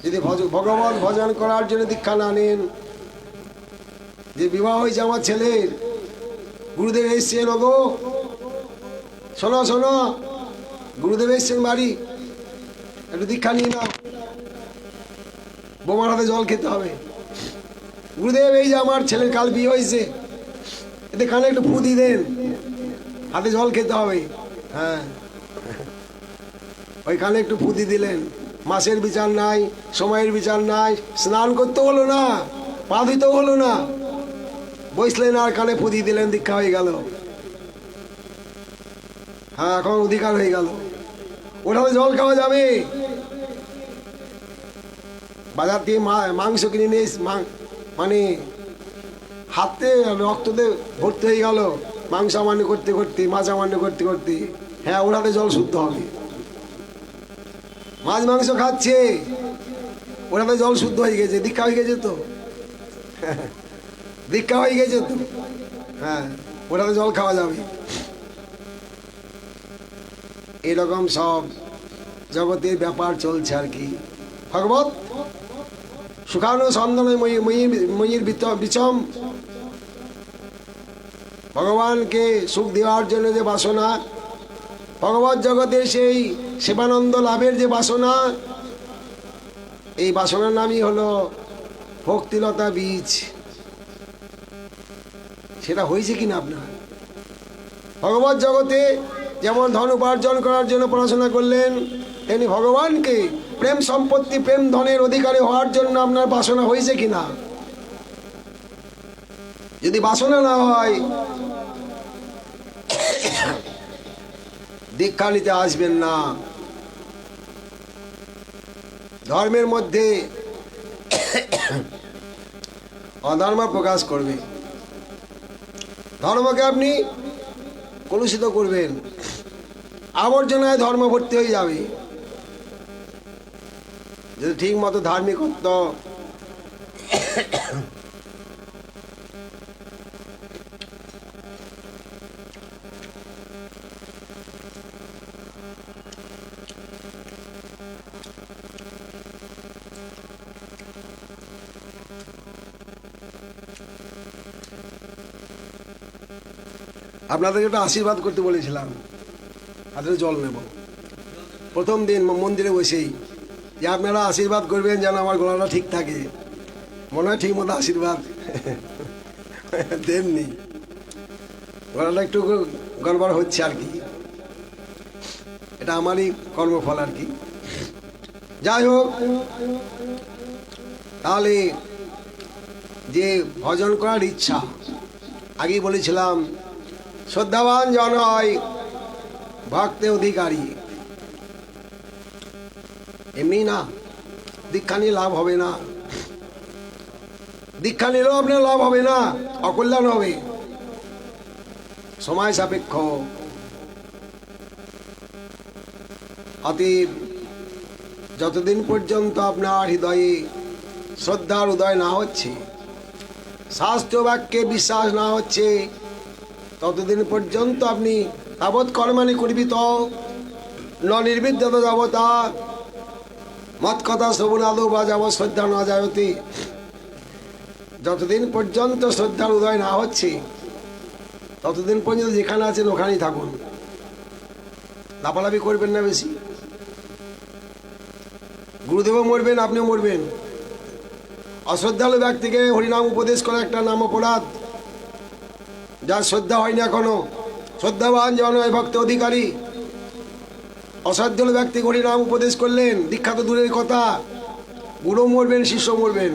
যদি ভগবান ভজন করার জন্য দীক্ষা না নেন, যে বিবাহ হয়েছে আমার ছেলের, গুরুদেব এসছেন, ওগো শোনো শোনো, গুরুদেব এসছেন বাড়ি, একটু দীক্ষা নিয়ে নাও, বোমার হাতে জল খেতে হবে। গুরুদেব এই যে আমার ছেলের কাল বিয়ে হয়েছে, এতে কানে একটু ফু দিয়ে দেন, হাতে জল খেতে হবে। হ্যাঁ, ওই কানে একটু ফু দিয়ে দিলেন, মাসের বিচার নাই, সময়ের বিচার নাই, স্নান করতে হলো না, পা ধুতেও হলো না, বসলেন আর কানে ফু দিয়ে দিলেন, দীক্ষা হয়ে গেল। হ্যাঁ, এখন অধিকার হয়ে গেল, ওটাতে জল খাওয়া যাবে। বাজার থেকে মাংস কিনে নিয়ে মানে হাতে রক্ততে ভর্তি হয়ে গেল, মাংস আমান্য করতে করতে, মাছ আমান্য করতে করতে, হ্যাঁ ওটাতে জল শুদ্ধ হবে। মাছ মাংস খাচ্ছে, ওটাতে জল শুদ্ধ হয়ে গেছে, দীক্ষা হয়ে গেছে তো, দীক্ষা হয়ে গেছে তো, হ্যাঁ ওটাতে জল খাওয়া যাবে। এরকম সব জগতের ব্যাপার চলছে আর কি। ভগবত সুখানো সন্ধান ময়ীর বিচম, ভগবানকে সুখ দেওয়ার জন্য যে বাসনা, ভগবত জগতে সেই সেবানন্দ লাভের যে বাসনা, এই বাসনার নামই হলো ভক্তিলতা বীজ। সেটা হয়েছে কিনা আপনার? ভগবত জগতে যেমন ধন উপার্জন করার জন্য পড়াশোনা করলেন, তেমনি ভগবানকে প্রেম সম্পত্তি, প্রেম ধনের অধিকারী হওয়ার জন্য আপনার বাসনা হয়েছে কিনা? যদি বাসনা না হয়, দীক্ষা নিতে আসবেন না। ধর্মের মধ্যে অধর্ম প্রকাশ করবে, ধর্মকে আপনি কলুষিত করবেন, আবর্জনায় ধর্ম ভর্তি হয়ে যাবে। যদি ঠিক মতো ধার্মিকত্ব আপনাদেরকে একটা আশীর্বাদ করতে বলেছিলাম, হাতে জল নেব প্রথম দিন মন্দিরে বসেই, যে আপনারা আশীর্বাদ করবেন যেন আমার গলাটা ঠিক থাকে। মনে হয় ঠিক মতো আশীর্বাদ দেননি, গলাটা একটু গড়বড় হচ্ছে আর কি, এটা আমারই কর্মফল আর কি। যাই হোক, তাহলে যে ভজন করার ইচ্ছা, আগেই বলেছিলাম শ্রদ্ধাবান জন হয় ভক্তে অধিকারী। এমনি না, দীক্ষা নিয়ে লাভ হবে না, দীক্ষা নিলেও আপনার লাভ হবে না, অকল্যাণ হবে, সময় সাপেক্ষ। অতএব যতদিন পর্যন্ত আপনার হৃদয়ে শ্রদ্ধার উদয় না হচ্ছে, শাস্ত্র বাক্যে বিশ্বাস না হচ্ছে, ততদিন পর্যন্ত আপনি তাবৎ কর্মাণি করবি তো ন নির্বিদ্যত যাবতা মত কথা শ্রবণাদৌ বা যাব শ্রদ্ধা না যায়তে। যতদিন পর্যন্ত শ্রদ্ধার উদয় না হচ্ছে, ততদিন পর্যন্ত যেখানে আছেন ওখানেই থাকুন, লাফালাফি করবেন না বেশি। গুরুদেবও মরবেন, আপনিও মরবেন। অশ্রদ্ধালু ব্যক্তিকে হরিনাম উপদেশ করা একটা নাম অপরাধ, যার শ্রদ্ধা হয়নি এখনো। শ্রদ্ধাবান জন হয় ভক্ত অধিকারী। অশ্রদ্ধালু ব্যক্তি হরিনাম উপদেশ করলেন, দীক্ষা তো দূরের কথা, গুরু মরবেন, শিষ্য মরবেন,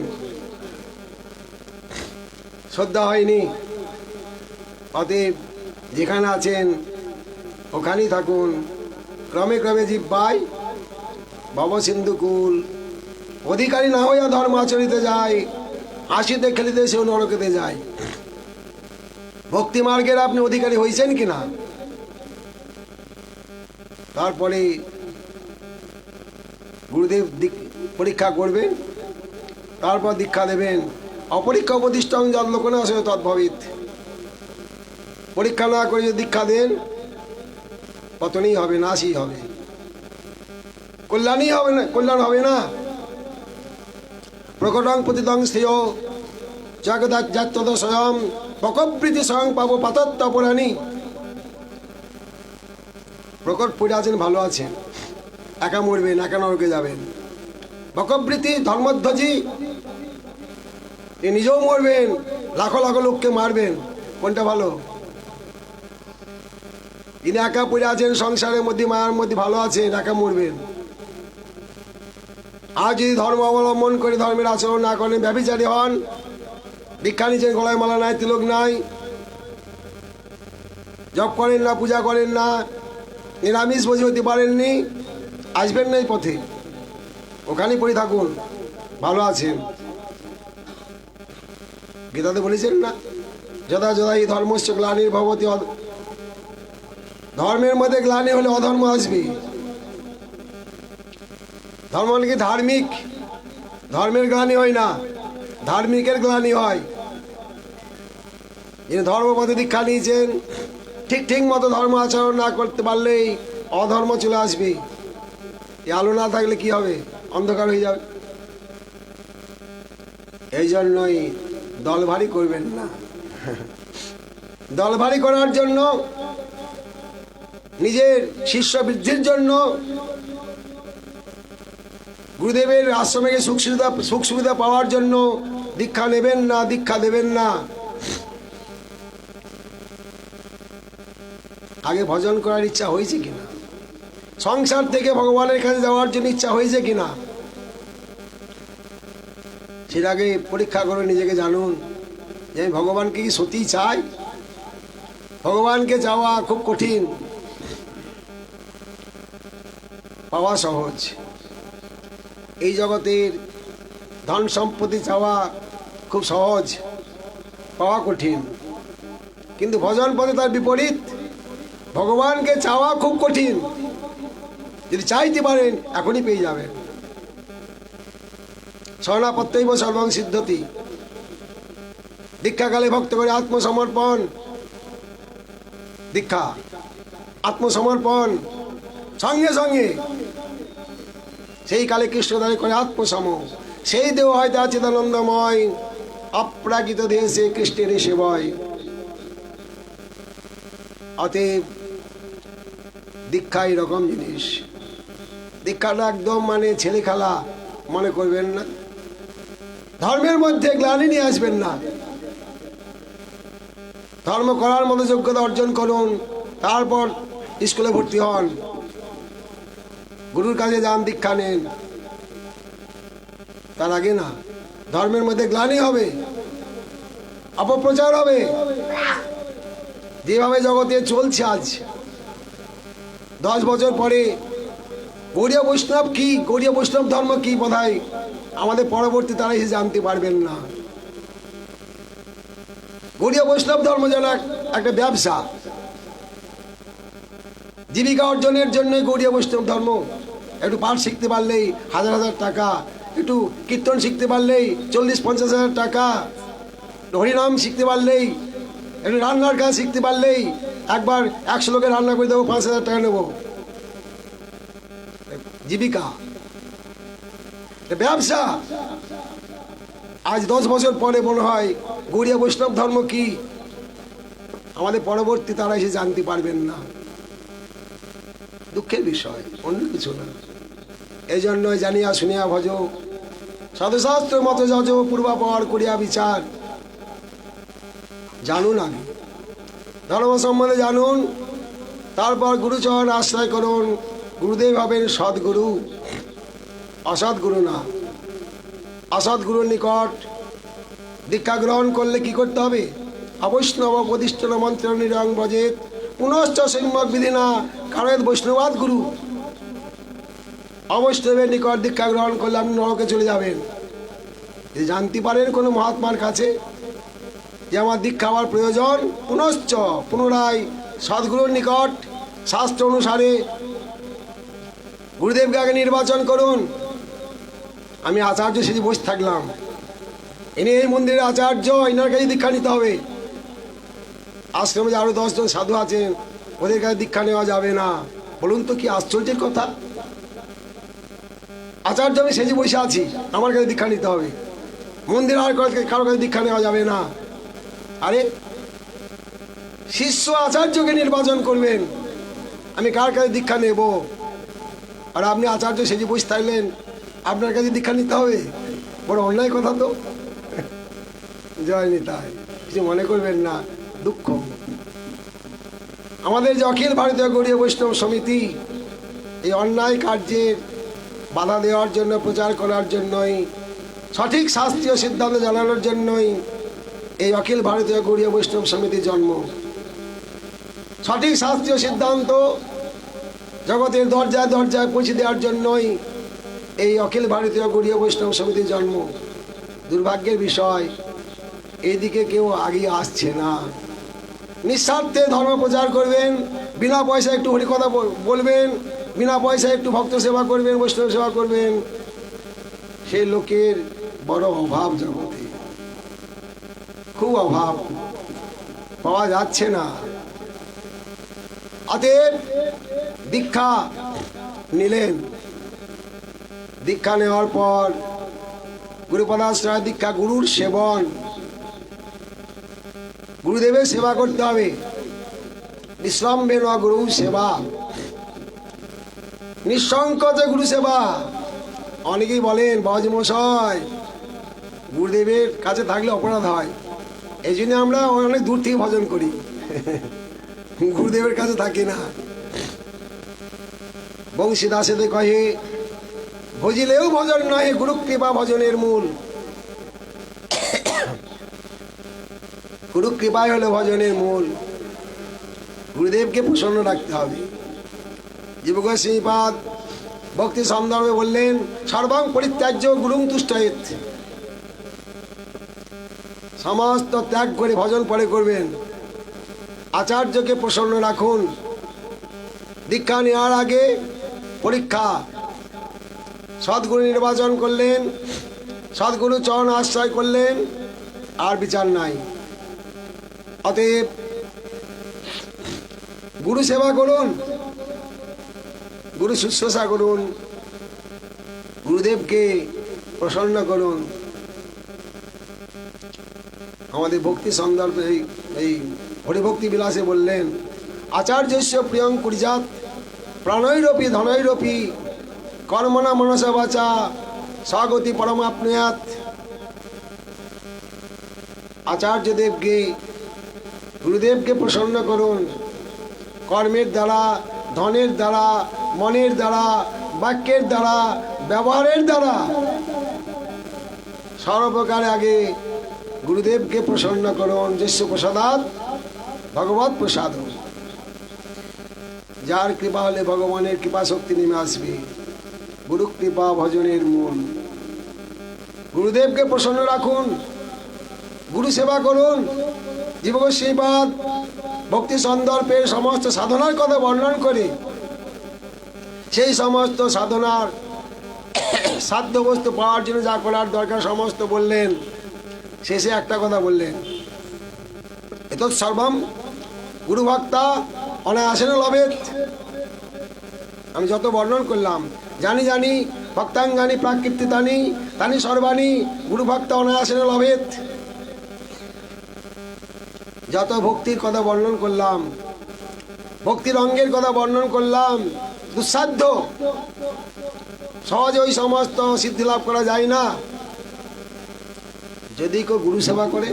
শ্রদ্ধা হয়নি। অতএব যেখানে আছেন ওখানেই থাকুন। ক্রমে ক্রমে জিহ্বায় ভবসিন্ধুকুল, অধিকারী না হইয়া ধর্ম আচরিতে যায়, হাসিতে খেলিতে সেও নরকেতে যায়। ভক্তি মার্গের আপনি অধিকারী হয়েছেন কিনা? তারপরে গুরুদেব পরীক্ষা করবেন, তারপর দীক্ষা দেবেন। অপরীক্ষা উপদিষ্টং যদ্লোকনে আসে তদ্ভবিত। পরীক্ষা না করে যদি দীক্ষা দেন, পতনই হবে, নাশই হবে, কল্যাণই হবে না, কল্যাণ হবে না। প্রকটং পতিতং শ্রেয় জগদাত স্বয়ং বকবৃতি স্বয়ং পাবো পাতত্ব পুরাণী। প্রকট পড়ে আছেন, ভালো আছেন, একা মরবেন, একা নরকে যাবেন। বকবৃতি ধর্মধ্বজি, নিজেও মরবেন, লাখো লাখো লোককে মারবেন, কোনটা ভালো? তিনি একা পড়ে আছেন সংসারের মধ্যে, মায়ার মধ্যে, ভালো আছেন, একা মরবেন। আর যদি ধর্ম অবলম্বন করে ধর্মের আচরণ না করেন, ব্যভিচারী হন, দীক্ষা নিচ্ছেন, গলায় মালা নাই, তিলক নাই, জপ করেন না, পূজা করেন না, নিরামিষ ভোজী হতে পারেননি, আসবেন না এই পথে, ওখানেই পড়ে থাকুন, ভালো আছেন। গীতাতে বলেছেন না, যদা যদা এই ধর্মস্য গ্লানির ভবতি, ধর্মের মধ্যে গ্লানি হলে অধর্ম আসবে। ধর্ম নাকি ধার্মিক, ধর্মের গ্লানি হয় না, ধার্মিকের গ্লানি হয়। যিনি ধর্মপথে দীক্ষা নিয়েছেন, ঠিক ঠিক মতো ধর্ম আচরণ না করতে পারলেই অধর্ম চলে আসবে। এই আলো না থাকলে কি হবে? অন্ধকার হয়ে যাবে। এই জন্যই দল ভারী করবেন না। দল ভারী করার জন্য, নিজের শিষ্য বৃদ্ধির জন্য, গুরুদেবের আশ্রমে সুখ সুবিধা পাওয়ার জন্য দীক্ষা নেবেন না, দীক্ষা দেবেন না। আগে ভজন করার ইচ্ছা হয়েছে কিনা? সংসার থেকে ভগবানের কাছে যাওয়ার জন্য ইচ্ছা হয়েছে কিনা? সেটা আগে পরীক্ষা করে নিজেকে জানুন যে আমি ভগবানকে কি সত্যিই চাই। ভগবানকে যাওয়া খুব কঠিন, পাওয়া সহজ। এই জগতের ধন সম্পত্তি চাওয়া খুব সহজ, পাওয়া কঠিন। কিন্তু ভজন পথে তার বিপরীত, ভগবানকে চাওয়া খুব কঠিন। যদি চাইতে পারেন এখনই পেয়ে যাবেন। শরণাপত্যৈব সর্বং সিদ্ধতি। দীক্ষাকালে ভক্ত করে আত্মসমর্পণ, দীক্ষা আত্মসমর্পণ, সঙ্গে সঙ্গে সেই কালে কৃষ্ণদারে করে আত্মসম। সেই দেহ হয় তার চিদানন্দময়, অপ্রাকৃত দেশে কৃষ্ণের সেবয়। অতএব দীক্ষা এরকম জিনিস। দীক্ষাটা একদম মানে ছেলে খেলা মনে করবেন না। ধর্মের মধ্যে গ্লানি নিয়ে আসবেন না। ধর্ম করার মতো যোগ্যতা অর্জন করুন, তারপর স্কুলে ভর্তি হন, গুরুর কাছে যান, দীক্ষা নেন। তার আগে না। ধর্মের মধ্যে গ্লানি হবে, অপপ্রচার হবে। যেভাবে জগতে চলছে আজ, 10 বছর পরে গৌড়ীয় বৈষ্ণব কি, গৌড়ীয় বৈষ্ণব ধর্ম কি, বোধহয় আমাদের পরবর্তী তারা এসে জানতে পারবেন না। গৌড়ীয় বৈষ্ণব ধর্ম যেন একটা ব্যবসা, জীবিকা অর্জনের জন্য গৌড়ীয় বৈষ্ণব ধর্ম। একটু পাঠ শিখতে পারলেই 1000 টাকা, একটু কীর্তন শিখতে পারলেই 40-50 হাজার টাকা, হরিনাম শিখতে পারলেই, একটু রান্নার কাজ শিখতে পারলেই, একবার 100 লোকের রান্না করে দেবো, 5000 টাকা নেব। জীবিকা, ব্যবসা। আজ 10 বছর পরে মনে হয় গৌড়ীয় বৈষ্ণব ধর্ম কি আমাদের পরবর্তী তারা এসে জানতে পারবেন না। দুঃখের বিষয়, অন্য কিছু না। এই জন্যই জানিয়া শুনিয়া ভজ, সাধুশাস্ত্র মতো যজ, পূর্বাপর করিয়া বিচার। জানুন, আগে ধর্ম সম্বন্ধে জানুন, তারপর গুরুচরণ আশ্রয় করুন। গুরুদেব হবেন সদ্গুরু, অসৎগুরু না। অসৎগুরুর নিকট দীক্ষা গ্রহণ করলে কি করতে হবে? অবৈষ্ণব প্রতিষ্ঠিত মন্ত্র নিরং ব্রজেত, পুনশ্চ সম্যক বিধি না কারণ বৈষ্ণবাদ গুরু। অবৈষ্ণবের নিকট দীক্ষা গ্রহণ করলে আপনি নরকে চলে যাবেন। যদি জানতে পারেন কোনো মহাত্মার কাছে যে আমার দীক্ষা হওয়ার প্রয়োজন, পুনশ্চ পুনরায় সদ্গুরুর নিকট শাস্ত্র অনুসারে গুরুদেবকে আগে নির্বাচন করুন। আমি আচার্য সেজে বসে থাকলাম, ইনি এই মন্দিরের আচার্য, এনার কাছে দীক্ষা নিতে হবে। আশ্রমে যে আরো 10 জন সাধু আছেন, ওদের কাছে দীক্ষা নেওয়া যাবে না। বলুন তো কি আশ্চর্যের কথা! আচার্য আমি সেজে বসে আছি, আমার কাছে দীক্ষা নিতে হবে, মন্দির আর কারো কাছে দীক্ষা নেওয়া যাবে না। আরে শিষ্য আচার্যকে নির্বাচন করবেন, আমি কার কাছে দীক্ষা নেব? আর আপনি আচার্য সেজে বসে থাকলেন, আপনার কাছে দীক্ষা নিতে হবে? বড় অন্যায় কথা তো। জয় নিতাই, কিছু মনে করবেন না, দুঃখ। আমাদের যে অখিল ভারতীয় গৌড়ীয় বৈষ্ণব সমিতি এই অন্যায় কার্যের বাধা দেওয়ার জন্য, প্রচার করার জন্যই, সঠিক শাস্ত্রীয় সিদ্ধান্ত জানানোর জন্যই এই অখিল ভারতীয় গৌড়ীয় বৈষ্ণব সমিতির জন্ম। সঠিক শাস্ত্রীয় সিদ্ধান্ত জগতের দরজায় দরজায় পৌঁছে দেওয়ার জন্যই এই অখিল ভারতীয় গৌড়ীয় বৈষ্ণব সমিতির জন্ম। দুর্ভাগ্যের বিষয়, এইদিকে কেউ আগে আসছে না। নিঃস্বার্থে ধর্ম প্রচার করবেন, বিনা পয়সায় একটু হরিকথা বলবেন, বিনা পয়সায় একটু ভক্ত সেবা করবেন, বৈষ্ণব সেবা করবেন, সেই লোকের বড় অভাব জগতে, খুব অভাব, পাওয়া যাচ্ছে না। অতএব দীক্ষা নিলেন, দীক্ষা নেওয়ার পর গুরুপদাশ্রয় দীক্ষা, গুরুর সেবন, গুরুদেবের সেবা করতে হবে। নিঃসম্বে ন গুরু সেবা, নিঃসংকোচে গুরু সেবা। অনেকেই বলেন বাবাজি মশাই গুরুদেবের কাছে থাকলে অপরাধ হয়, এই জন্য আমরা অনেক দূর থেকে ভজন করি, গুরুদেবের কাছে থাকি না। বংশীদাসেদের কহে ভজিলেও ভজন নয়, গুরু কৃপা ভজনের মূল। গুরু কৃপাই হলো ভজনের মূল। গুরুদেবকে প্রসন্ন রাখতে হবে। জীবক শ্রীপাদ ভক্তি সন্দর্ভে বললেন, সর্বং পরিত্যাজ্য গুরুং তুষ্টয়েৎ। সমস্ত ত্যাগ করে ভজন পরে করবেন। আচার্যকে প্রসন্ন রাখুন। দীক্ষা নেওয়ার আগে পরীক্ষা, সদ্গুরু নির্বাচন করলেন, সদ্গুরু চরণ আশ্রয় করলেন, আর বিচার নাই। অতএব গুরু সেবা করুন, গুরু শুশ্রূষা করুন, গুরুদেবকে প্রসন্ন করুন। আমাদের ভক্তি সন্দর্ভে এই হরিভক্তি বিলাসে বললেন, আচার্যস্য প্রিয়ং কুর্যাৎ প্রাণৈরপি ধনৈরপি কর্মণা মনসা বাচা স্বগতি পরমাপ্নুয়াৎ। আচার্যদেবকে, গুরুদেবকে প্রসন্ন করুন, কর্মের দ্বারা, ধনের দ্বারা, মনের দ্বারা, বাক্যের দ্বারা, ব্যবহারের দ্বারা, সর্বপ্রকারে আগে গুরুদেবকে প্রসন্ন করুন। যস্য প্রসাদাৎ ভগবৎ প্রসাদ। যার কৃপা হলে ভগবানের কৃপা শক্তি নেমে আসবে। গুরু কৃপা ভজনের মূল। গুরুদেবকে প্রসন্ন রাখুন, গুরু সেবা করুন। জীবক শ্রীপাদ ভক্তি সন্দর্ভের সমস্ত সাধনার কথা বর্ণন করে সেই সমস্ত সাধনার সাধ্য বস্তু পাওয়ার জন্য যা করার দরকার সমস্ত বললেন। শেষে একটা কথা বললেন, এতৎ সর্বম গুরু ভক্তা অনায়াসেন লভেৎ। আমি যত বর্ণন করলাম, জানি জানি ভক্তাঙ্গানি প্রাকৃতিতানি তানি সর্বাণী গুরু ভক্তা অনায়াসেন লভেৎ। যত ভক্তির কথা বর্ণন করলাম, ভক্তির অঙ্গের কথা বর্ণন করলাম, দুঃসাধ্য, সহজে ওই সমস্ত সিদ্ধি লাভ করা যায় না। যদি কেউ গুরু সেবা করে,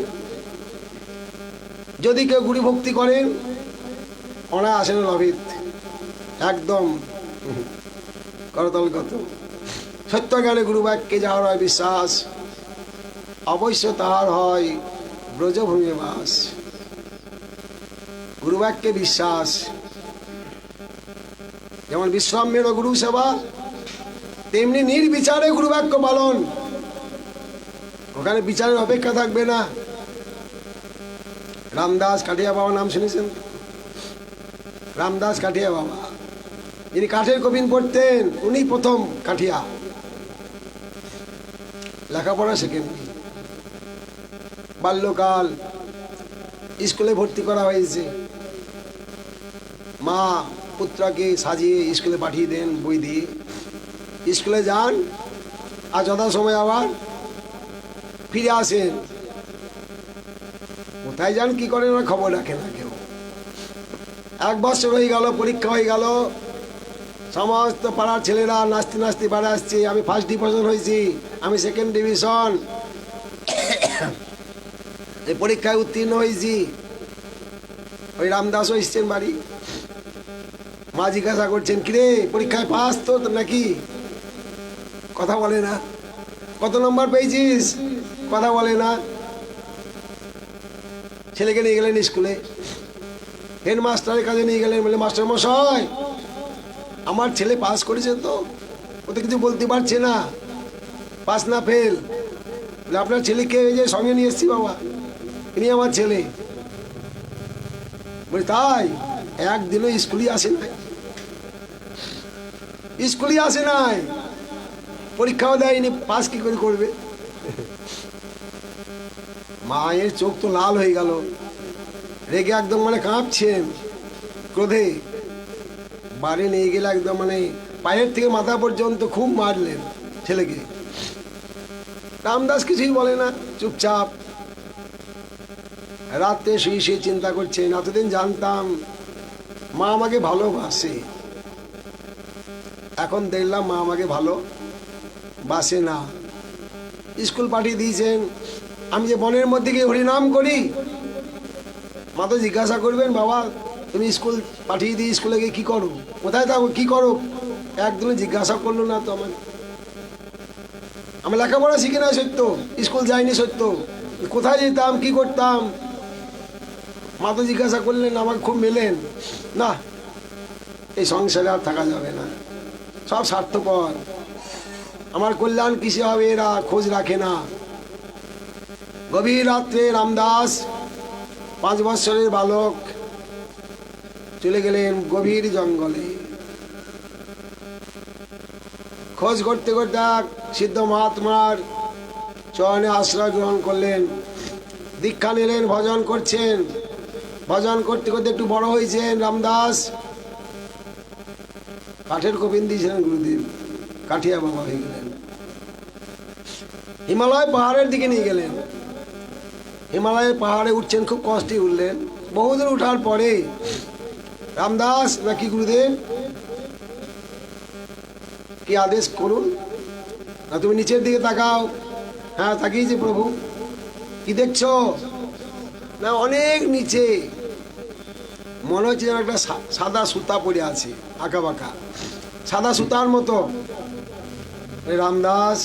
যদি কেউ গুরু ভক্তি করেন, অনায়াসেন লভেৎ, একদম করতলগত। সত্য জ্ঞানে গুরু বাক্যে যাহার হয় বিশ্বাস, অবশ্য তাহার হয় ব্রজভূমি বাস। গুরু বাক্যে বিশ্বাস, যেমন বিশ্রাম্যের গুরু সেবা, তেমনি নির্বিচারে গুরু বাক্য পালন। ওখানে বিচারের অপেক্ষা থাকবে না। রামদাস কাঠিয়া বাবা নাম শুনেছেন? রামদাস কাঠিয়া বাবা, যিনি কাঠের কবিন পড়তেন, উনি প্রথম কাঠিয়া। লেখাপড়া শেখেননি, বাল্যকাল স্কুলে ভর্তি করা হয়েছে। মা পুত্রকে সাজিয়ে স্কুলে পাঠিয়ে দেন বই দিয়ে। স্কুলে যান আর যথাসময় আবার ফিরে আসেন। কোথায় যান কি করেন ওরা খবর রাখে না কেউ। 1 বছর হয়ে গেল, পরীক্ষা হয়ে গেল, সমস্ত পাড়ার ছেলেরা নাচতে নাচতে বাড়ি আসছে। আমি ফার্স্ট ডিভিশন হয়েছি, আমি সেকেন্ড ডিভিশন, এই পরীক্ষায় উত্তীর্ণ হয়েছি। ওই রামদাসও এসছেন বাড়ি। মা জিজ্ঞাসা করছেন, কিরে পরীক্ষায় পাস তো নাকি? কথা বলে না। কত নম্বর পেয়েছিস? কথা বলে না। ছেলেকে নিয়ে গেলেন স্কুলে, হেডমাস্টারের কাছে নিয়ে গেলেন। বলে, মাস্টার মশাই, আমার ছেলে পাস করেছে তো, ও তো কিছু বলতে পারছে না, পাস না ফেল। আপনার ছেলেকে এই যে সঙ্গে নিয়ে এসছি বাবা, ইনি আমার ছেলে। বলি, তাই? একদিনও স্কুলই আসে নাই, স্কুলই আসে নাই, পরীক্ষাও দেয়নি, পাস কি করে করবে? মায়ের চোখ তো লাল হয়ে গেল, রেগে একদম মানে কাঁপছেন ক্রোধে। বাড়ি নিয়ে গেলে একদম মানে পায়ের থেকে মাথা পর্যন্ত খুব মারলেন ছেলেকে। রামদাস কিছুই বলে না, চুপচাপ। রাত্রে শুয়ে শুয়ে চিন্তা করছেন, এতদিন জানতাম মা আমাকে ভালোবাসে, এখন দেখলাম মা আমাকে ভালোবাসে না। স্কুল পাঠিয়ে দিয়েছেন, আমি যে বনের মধ্যে গিয়ে হরিনাম করি, মা তো জিজ্ঞাসা করবেন, বাবা তুমি স্কুল পাঠিয়ে দিই, স্কুলে গিয়ে কী করো, কোথায় থাকো, কী করো? একদিনও জিজ্ঞাসা করলো না তো আমার। আমি লেখাপড়া শিখি না সত্য, স্কুল যাইনি সত্য, কোথায় যেতাম, কি করতাম, মা তো জিজ্ঞাসা করলেন, আমাকে খুব মেলেন না। এই সংসারে আর থাকা যাবে না, সব স্বার্থপর, আমার কল্যাণ কিসে হবে এরা খোঁজ রাখে না। গভীর রাত্রে রামদাস 5 বৎসরের বালক চলে গেলেন গভীর জঙ্গলে। খোঁজ করতে করতে সিদ্ধ মহাত্মার চরণে আশ্রয় গ্রহণ করলেন, দীক্ষা নিলেন, ভজন করছেন। ভজন করতে করতে একটু বড় হয়েছেন রামদাস। কাঠের কবিন দিয়েছিলেন গুরুদেব, কাঠিয়া বাবা হয়ে গেলেন। হিমালয় পাহাড়ের দিকে নিয়ে গেলেন। হিমালয়ের পাহাড়ে উঠছেন, খুব কষ্টে উঠলেন। বহুদূর উঠার পরে রামদাস, নাকি গুরুদেব কি আদেশ করুন না, তুমি নিচের দিকে তাকাও। হ্যাঁ তাকিয়েছি প্রভু। কি দেখছো? না অনেক নিচে, মনে হচ্ছে যেন একটা সাদা সুতা পড়ে আছে, আঁকা বাঁকা সাদা সুতার মতো। রামদাস,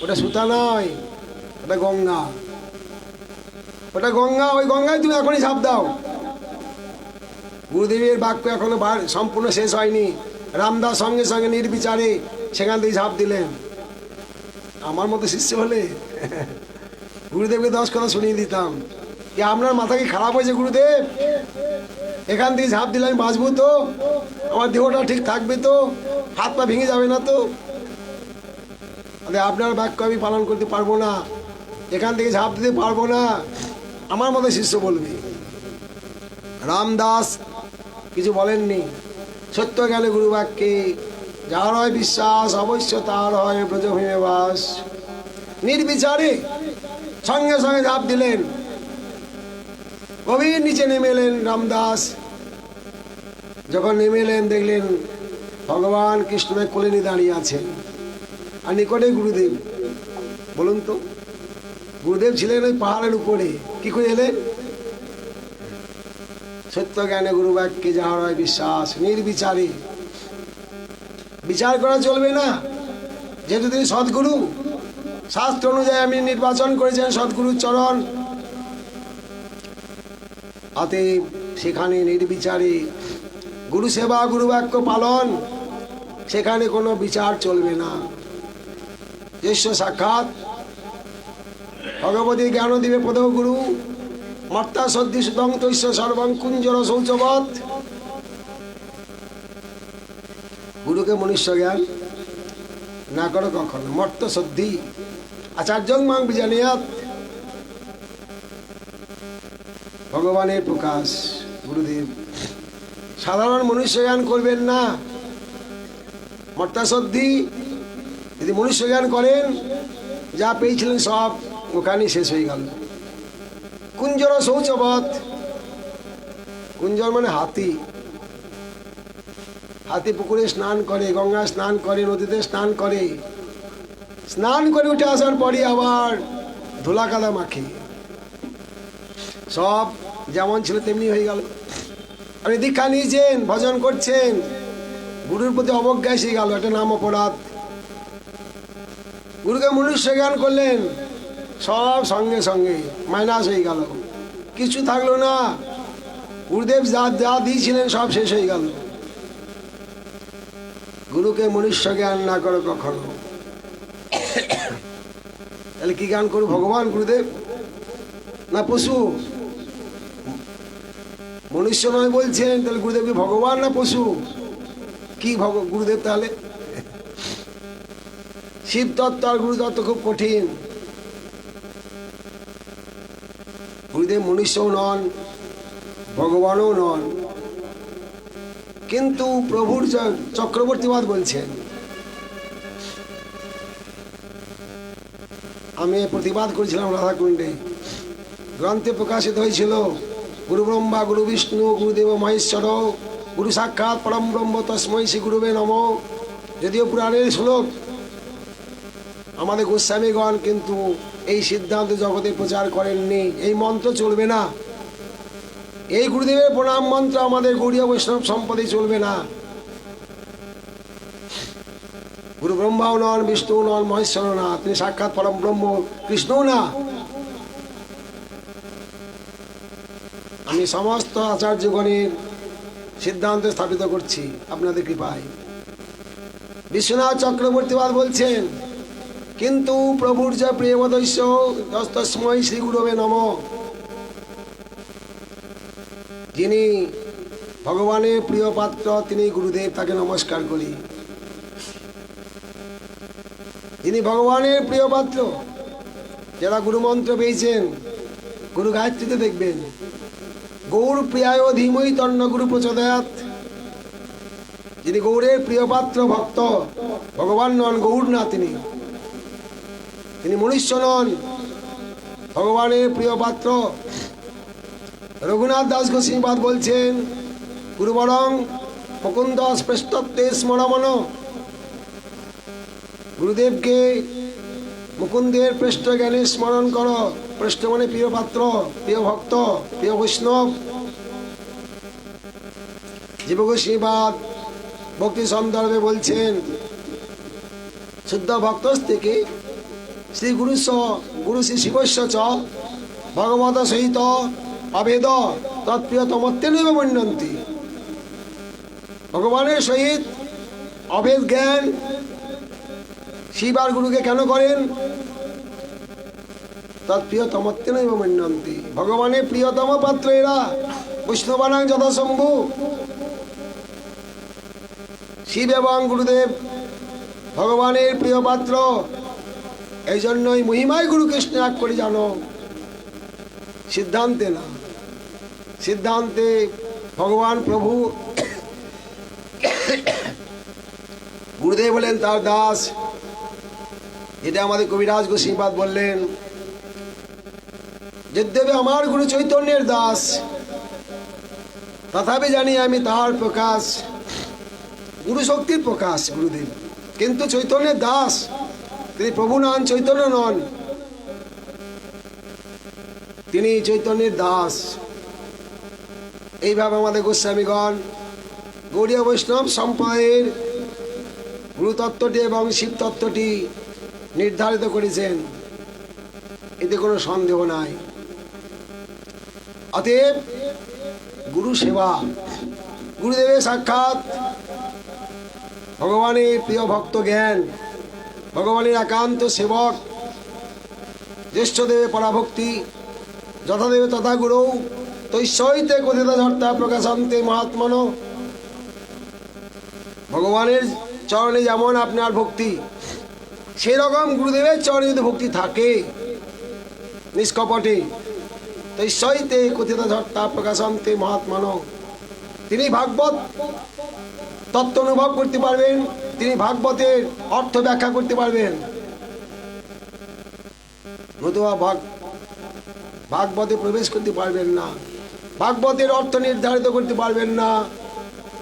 ওটা সুতা নয়, ওটা গঙ্গা, ওটা গঙ্গা, ওই গঙ্গায় তুমি এখনই ঝাঁপ দাও। গুরুদেবের বাক্য এখনো সম্পূর্ণ শেষ হয়নি। রামদাস সঙ্গে সঙ্গে নির্বিচারে সেখান থেকে ঝাঁপ দিলেন। আমার মতো শিষ্য হলে গুরুদেবকে 10 কথা শুনিয়ে দিতাম, যে আপনার মাথা কি খারাপ হয়েছে গুরুদেব? এখান থেকে ঝাঁপ দিলে আমি বাঁচবো তো? আমার দেহটা ঠিক থাকবে তো? হাত পা ভেঙে যাবে না তো? আপনার বাক্য আমি পালন করতে পারবো না, এখান থেকে ঝাঁপ দিতে পারবো না, আমার মতো শিষ্য বলবে। রামদাস কিছু বলেননি। সত্য জ্ঞানে গুরু বাক্যে যার হয় বিশ্বাস, অবশ্য তার হয় ব্রজভূমে বাস। নির্বিচারে সঙ্গে সঙ্গে ঝাঁপ দিলেন। গভীর নিচে নেমে এলেন রামদাস। যখন নেমে এলেন দেখলেন ভগবান কৃষ্ণের কোলে নিয়ে দাঁড়িয়ে আছেন, আর নিকটে গুরুদেব। বলুন তো, গুরুদেব ছিলেন ওই পাহাড়ের উপরে, কি করে এলেন? সত্য জ্ঞানে গুরু বাক্যে যাহার হয় বিশ্বাস, নির্বিচারে। বিচার করা চলবে না, যেহেতু তিনি সদ্গুরু, শাস্ত্র অনুযায়ী আমি নির্বাচন করেছেন সদ্গুরুর চরণ। অতএব সেখানে নির্বিচারে গুরু সেবা, গুরু বাক্য পালন, সেখানে কোনো বিচার চলবে না। শিষ্য সাক্ষাৎ ভগবতী জ্ঞান দিবে পদ গুরু মর্তা সদ্ধি সুতং তৈশ্য সর্বং কুঞ্জর শৌচবৎ। গুরুকে মনুষ্য জ্ঞান না করো কখনো। মর্ত সদ্ধি আচার্যং মাং বিজানিয়াত। ভগবানের প্রকাশ গুরুদেব। সাধারণ মনুষ্য জ্ঞান করবেন না। মর্তাসদ্ধি যদি মনুষ্য জ্ঞান করেন, যা পেয়েছিলেন সব ওখানেই শেষ হয়ে গেল। কুঞ্জর শৌচবৎ। কুঞ্জর মানে হাতি। হাতি পুকুরে স্নান করে, গঙ্গায় স্নান করে, নদীতে স্নান করে, স্নান করে উঠে আসার পরই আবার ধুলা কাদা মাখে, সব যেমন ছিল তেমনি হয়ে গেল। আপনি দীক্ষা নিয়েছেন, ভজন করছেন, গুরুর প্রতি অবজ্ঞা এসে গেল, এটা নাম অপরাধ। গুরুকে মনুষ্য জ্ঞান করলেন, সব সঙ্গে সঙ্গে মাইনাস হয়ে গেল, কিছু থাকলো না। গুরুদেব যা যা দিয়েছিলেন সব শেষ হয়ে গেল। গুরুকে মনুষ্য জ্ঞান না করো কখনো। তাহলে কি জ্ঞান করো? ভগবান গুরুদেব না পশু? মনুষ্য নয় বলছেন, তাহলে গুরুদেব কি ভগবান না পশু? কি গুরুদেব তাহলে? শিব তত্ত্ব আর গুরু তত্ত্ব খুব কঠিন। গুরুদেব মনুষ্যও নন, ভগবানও নন, কিন্তু প্রভুর চক্রবর্তীবাদ বলছেন। আমি প্রতিবাদ করেছিলাম রাধাকুণ্ডে, গ্রন্থে প্রকাশিত হয়েছিল গুরু ব্রহ্মা গুরু বিষ্ণু গুরুদেব মহেশ্বর গুরু সাক্ষাৎ পরম ব্রহ্ম তস্মৈ শ্রী গুরুবে নমঃ। যদিও পুরাণের শ্লোক, আমাদের গোস্বামীগণ কিন্তু এই সিদ্ধান্ত জগতে প্রচার করেননি। এই মন্ত্র চলবে না, এই গুরুদেবের প্রণাম মন্ত্র আমাদের গৌড়ীয় বৈষ্ণব সম্পদে চলবে না। গুরু ব্রহ্মাও নন, বিষ্ণু নন, মহেশ্বর না, তিনি সাক্ষাৎ পরম ব্রহ্ম, কৃষ্ণও না। আমি সমস্ত আচার্যগণের সিদ্ধান্ত স্থাপিত করছি আপনাদের কৃপায়। বিশ্বনাথ চক্রবর্তীবাদ বলছেন, কিন্তু প্রভুর যে প্রিয়বদস্য তস্মৈ শ্রী গুরুবে নমঃ। যিনি ভগবানের প্রিয় পাত্র তিনি গুরুদেব, তাকে নমস্কার করি। যিনি ভগবানের প্রিয় পাত্র, যারা গুরুমন্ত্র পেয়েছেন, গুরু গায়ত্রীতে দেখবেন গৌর প্রিয়ায় ধীমহি তন্ন গুরু প্রচোদয়াৎ। যিনি গৌরের প্রিয় পাত্র ভক্ত, ভগবান নন, গৌর না, তিনি মনুষ্য নন, ভগবানের প্রিয় পাত্র। রঘুনাথ দাস গোস্বামীপাদ বলছেন, গুরুবরং মুকুন্দ স্পৃষ্টত্বে স্মরমন। গুরুদেবকে মুকুন্দের পৃষ্ঠ জ্ঞানে স্মরণ করো। পৃষ্ঠ মানে প্রিয় পাত্র, প্রিয় ভক্ত, প্রিয় বৈষ্ণব। জীব গোস্বামীপাদ ভক্তি সন্দর্ভে বলছেন, শুদ্ধ ভক্ত থেকে শ্রী গুরু শ্রী শিবস্য চ ভগবত সহিত অভেদ তৎপ্রিয়তমত্বেনৈব মন্যন্তি। ভগবানের সহিত অভেদ জ্ঞান শিব আর গুরুকে কেন করেন? তৎপ্রিয়তমত্বেনৈব মন্যন্তি। ভগবানের প্রিয়তম পাত্র এরা, বৈষ্ণবানাং যথাশম্ভু। শিব এবং গুরুদেব ভগবানের প্রিয় পাত্র। এই জন্যই মহিমায় গুরু কৃষ্ণ এক করে জানো, সিদ্ধান্তে না। সিদ্ধান্তে ভগবান প্রভু, গুরুদেব বলেন তার দাস। এটা আমাদের কবিরাজ গোস্বামীপাদ বললেন, যদ্যপি আমার গুরু চৈতন্যের দাস, তথাপি জানি আমি তাহার প্রকাশ, গুরু শক্তির প্রকাশ গুরুদেব, কিন্তু চৈতন্যের দাস। তিনি প্রভু নন, চৈতন্য নন, তিনি চৈতন্যের দাস। এইভাবে আমাদের গোস্বামীগণ গৌড়ীয় বৈষ্ণব সম্প্রদায়ের গুরুতত্ত্বটি এবং শিবতত্ত্বটি নির্ধারিত করেছেন, এতে কোনো সন্দেহ নাই। অতএব গুরু সেবা, গুরুদেবের সাক্ষাৎ ভগবানের প্রিয় ভক্ত জ্ঞান, ভগবানের একান্ত সেবক জ্যেষ্ঠদেবে পরাভক্তি, যথাদেবে তথা গুরু, তৈসইতে কথিত ধর্তা প্রকাশান্তে মহাত্মন। ভগবানের চরণে যেমন আপনার ভক্তি, সেরকম গুরুদেবের চরণে যদি ভক্তি থাকে নিষ্কপটে, তৈসইতে কথিত ধর্তা প্রকাশান্তে মহাত্মন। তিনি ভাগবত তত্ত্ব অনুভব করতে পারবেন, তিনি ভাগবতের অর্থ ব্যাখ্যা করতে পারবেন। নতুবা ভাগবতে প্রবেশ করতে পারবেন না, ভাগবতের অর্থ নির্ধারিত করতে পারবেন না।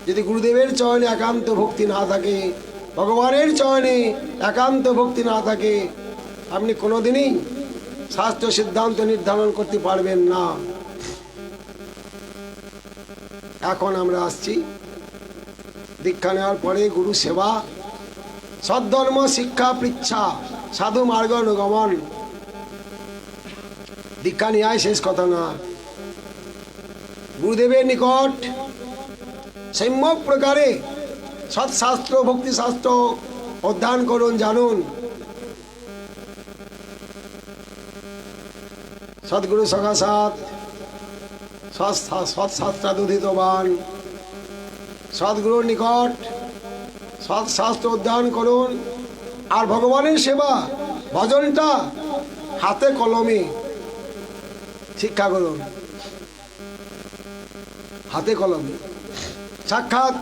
যদি গুরুদেবের চরণে একান্ত ভক্তি না থাকে, ভগবানের চরণে একান্ত ভক্তি না থাকে, আপনি কোনোদিনই শাস্ত্র সিদ্ধান্ত নির্ধারণ করতে পারবেন না। এখন আমরা আসছি দীক্ষা নেওয়ার পরে গুরু সেবা, সদ্ধর্ম শিক্ষা পৃচ্ছা, সাধু মার্গ অনুগমন। দীক্ষা নেওয়াই শেষ কথা না, গুরুদেবের নিকট সম্যক প্রকারে সৎশাস্ত্র ভক্তিশাস্ত্র অধ্যয়ন করুন, জানুন। সদ্গুরু সখাসাত, সৎশাস্ত্রাদুধিতবান সদ্গুরুর নিকট সৎশাস্ত্র অধ্যয়ন করুন। আর ভগবানের সেবা ভজনটা হাতে কলমে শিক্ষা করুন, হাতে কলমে। সাক্ষাৎ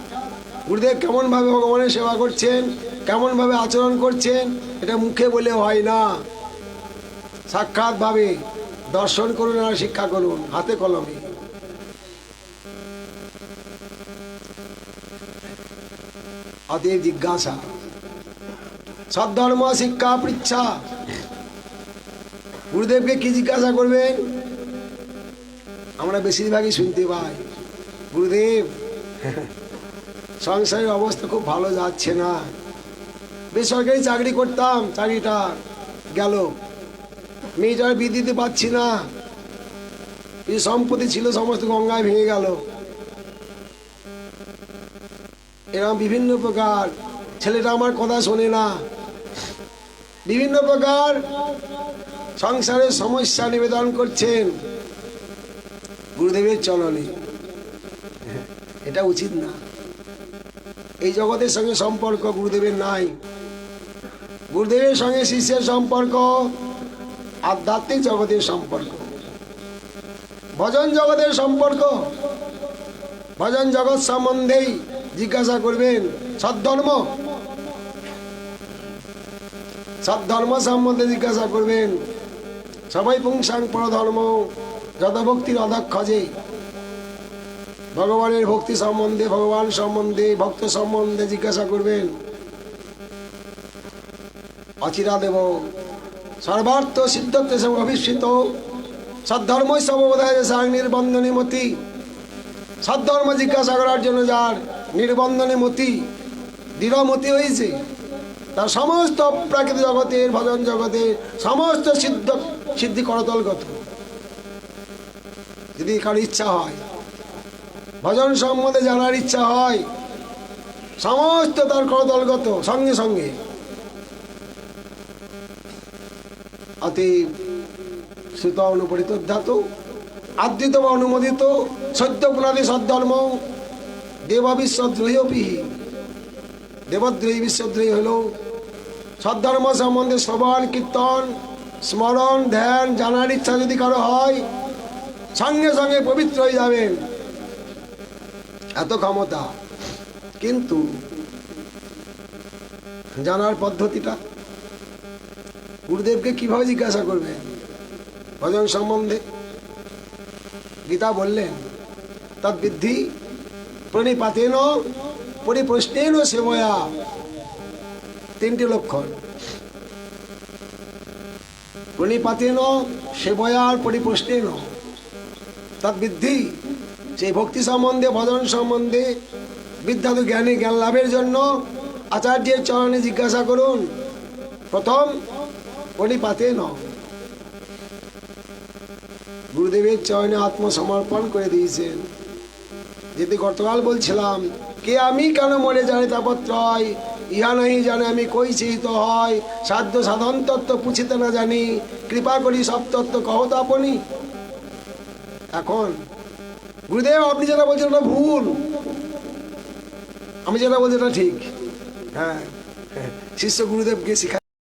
গুরুদেব কেমনভাবে ভগবানের সেবা করছেন, কেমনভাবে আচরণ করছেন, এটা মুখে বলে হয় না। সাক্ষাৎভাবে দর্শন করুন আর শিক্ষা করুন, হাতে কলমে। অতএব জিজ্ঞাসা, সদ্ধর্ম শিক্ষা পৃচ্ছা। গুরুদেবকে কি জিজ্ঞাসা করবেন? আমরা বেশিরভাগই শুনতে পাই, গুরুদেব সংসারের অবস্থা খুব ভালো যাচ্ছে না, বেসরকারি চাকরি করতাম, চাকরিটা গেল, মেয়েটার বিয়ে দিতে পারছি না, এই সম্পত্তি ছিল সমস্ত গঙ্গায় ভেঙে গেল। এরকম বিভিন্ন প্রকার, ছেলেটা আমার কথা শোনে না, বিভিন্ন প্রকার সংসারের সমস্যা নিবেদন করছেন গুরুদেবের চরণে। এটা উচিত না। এই জগতের সঙ্গে সম্পর্ক গুরুদেবের নাই। গুরুদেবের সঙ্গে শিষ্যের সম্পর্ক আধ্যাত্মিক জগতের সম্পর্ক, ভজন জগতের সম্পর্ক। ভজন জগৎ সম্বন্ধেই জিজ্ঞাসা করবেন। সদ্ধর্ম সম্বন্ধে জিজ্ঞাসা করবেন। সবাই পুংসাং পরধর্ম যদভক্তির অধক্ষজে। ভগবানের ভক্তি সম্বন্ধে, ভগবান সম্বন্ধে, ভক্ত সম্বন্ধে জিজ্ঞাসা করবেন। অচিরা দেব সর্বার্থ সিদ্ধত্ব অভিষ্ঠিত সদ্ধর্ম সর্বদায় নির্বন্ধনী মতি। সদ্ধর্ম জিজ্ঞাসা করার জন্য যার নির্বন্ধনী মতি, দৃঢ়মতি হয়েছে, তার সমস্ত প্রাকৃতিক জগতের, ভজন জগতের সমস্ত সিদ্ধি করতলগত। যদি কারো ইচ্ছা হয়, ভজন সম্বন্ধে জানার ইচ্ছা হয়, সমস্ত তার করতলগত সঙ্গে সঙ্গে। অতএব শ্রুত অনুপরিত ধাতু আদৃত বা অনুমোদিত সদ্য পুনাদি সদ্ধর্ম দেব বিশ্বদ্রোহী, দেবদ্রোহী বিশ্বদ্রোহী হল সদ্ধর্ম সম্বন্ধে শ্রবণ কীর্তন স্মরণ ধ্যান জানার ইচ্ছা যদি কারো হয়, সঙ্গে সঙ্গে পবিত্র হয়ে যাবেন, এত ক্ষমতা। কিন্তু জানার পদ্ধতিটা গুরুদেবকে কিভাবে জিজ্ঞাসা করবে ভজন সম্বন্ধে? গীতা বললেন তদ্বিদ্ধি প্রণিপাতেন পরিপ্রশ্নেন সেবয়া। তিনটি লক্ষণ, প্রণিপাতেন সেবয়ার পরিপ্রশ্নেন। তদ্বিদ্ধি সেই ভক্তি সম্বন্ধে, ভজন সম্বন্ধে বিদ্যাত জ্ঞানী জ্ঞান লাভের জন্য আচার্যের চরণে জিজ্ঞাসা করুন। প্রথম প্রণিপাতেন, গুরুদেবের চরণে আত্মসমর্পণ করে দিয়েছেন। যেতে গতকাল বলছিলাম, কে আমি কেন মরে জানি তাপত্রয়, ইহা নাহি জানে আমি কইছি তো হয়, সাধ্য সাধন তত্ত্ব পুছিতে না জানি, কৃপা করি সব তত্ত্ব কহ তো আপনি। এখন গুরুদেব আপনি যেটা বলছেন ওটা ভুল, আমি যেটা বলছি এটা ঠিক। হ্যাঁ, শিষ্য গুরুদেবকে শিখা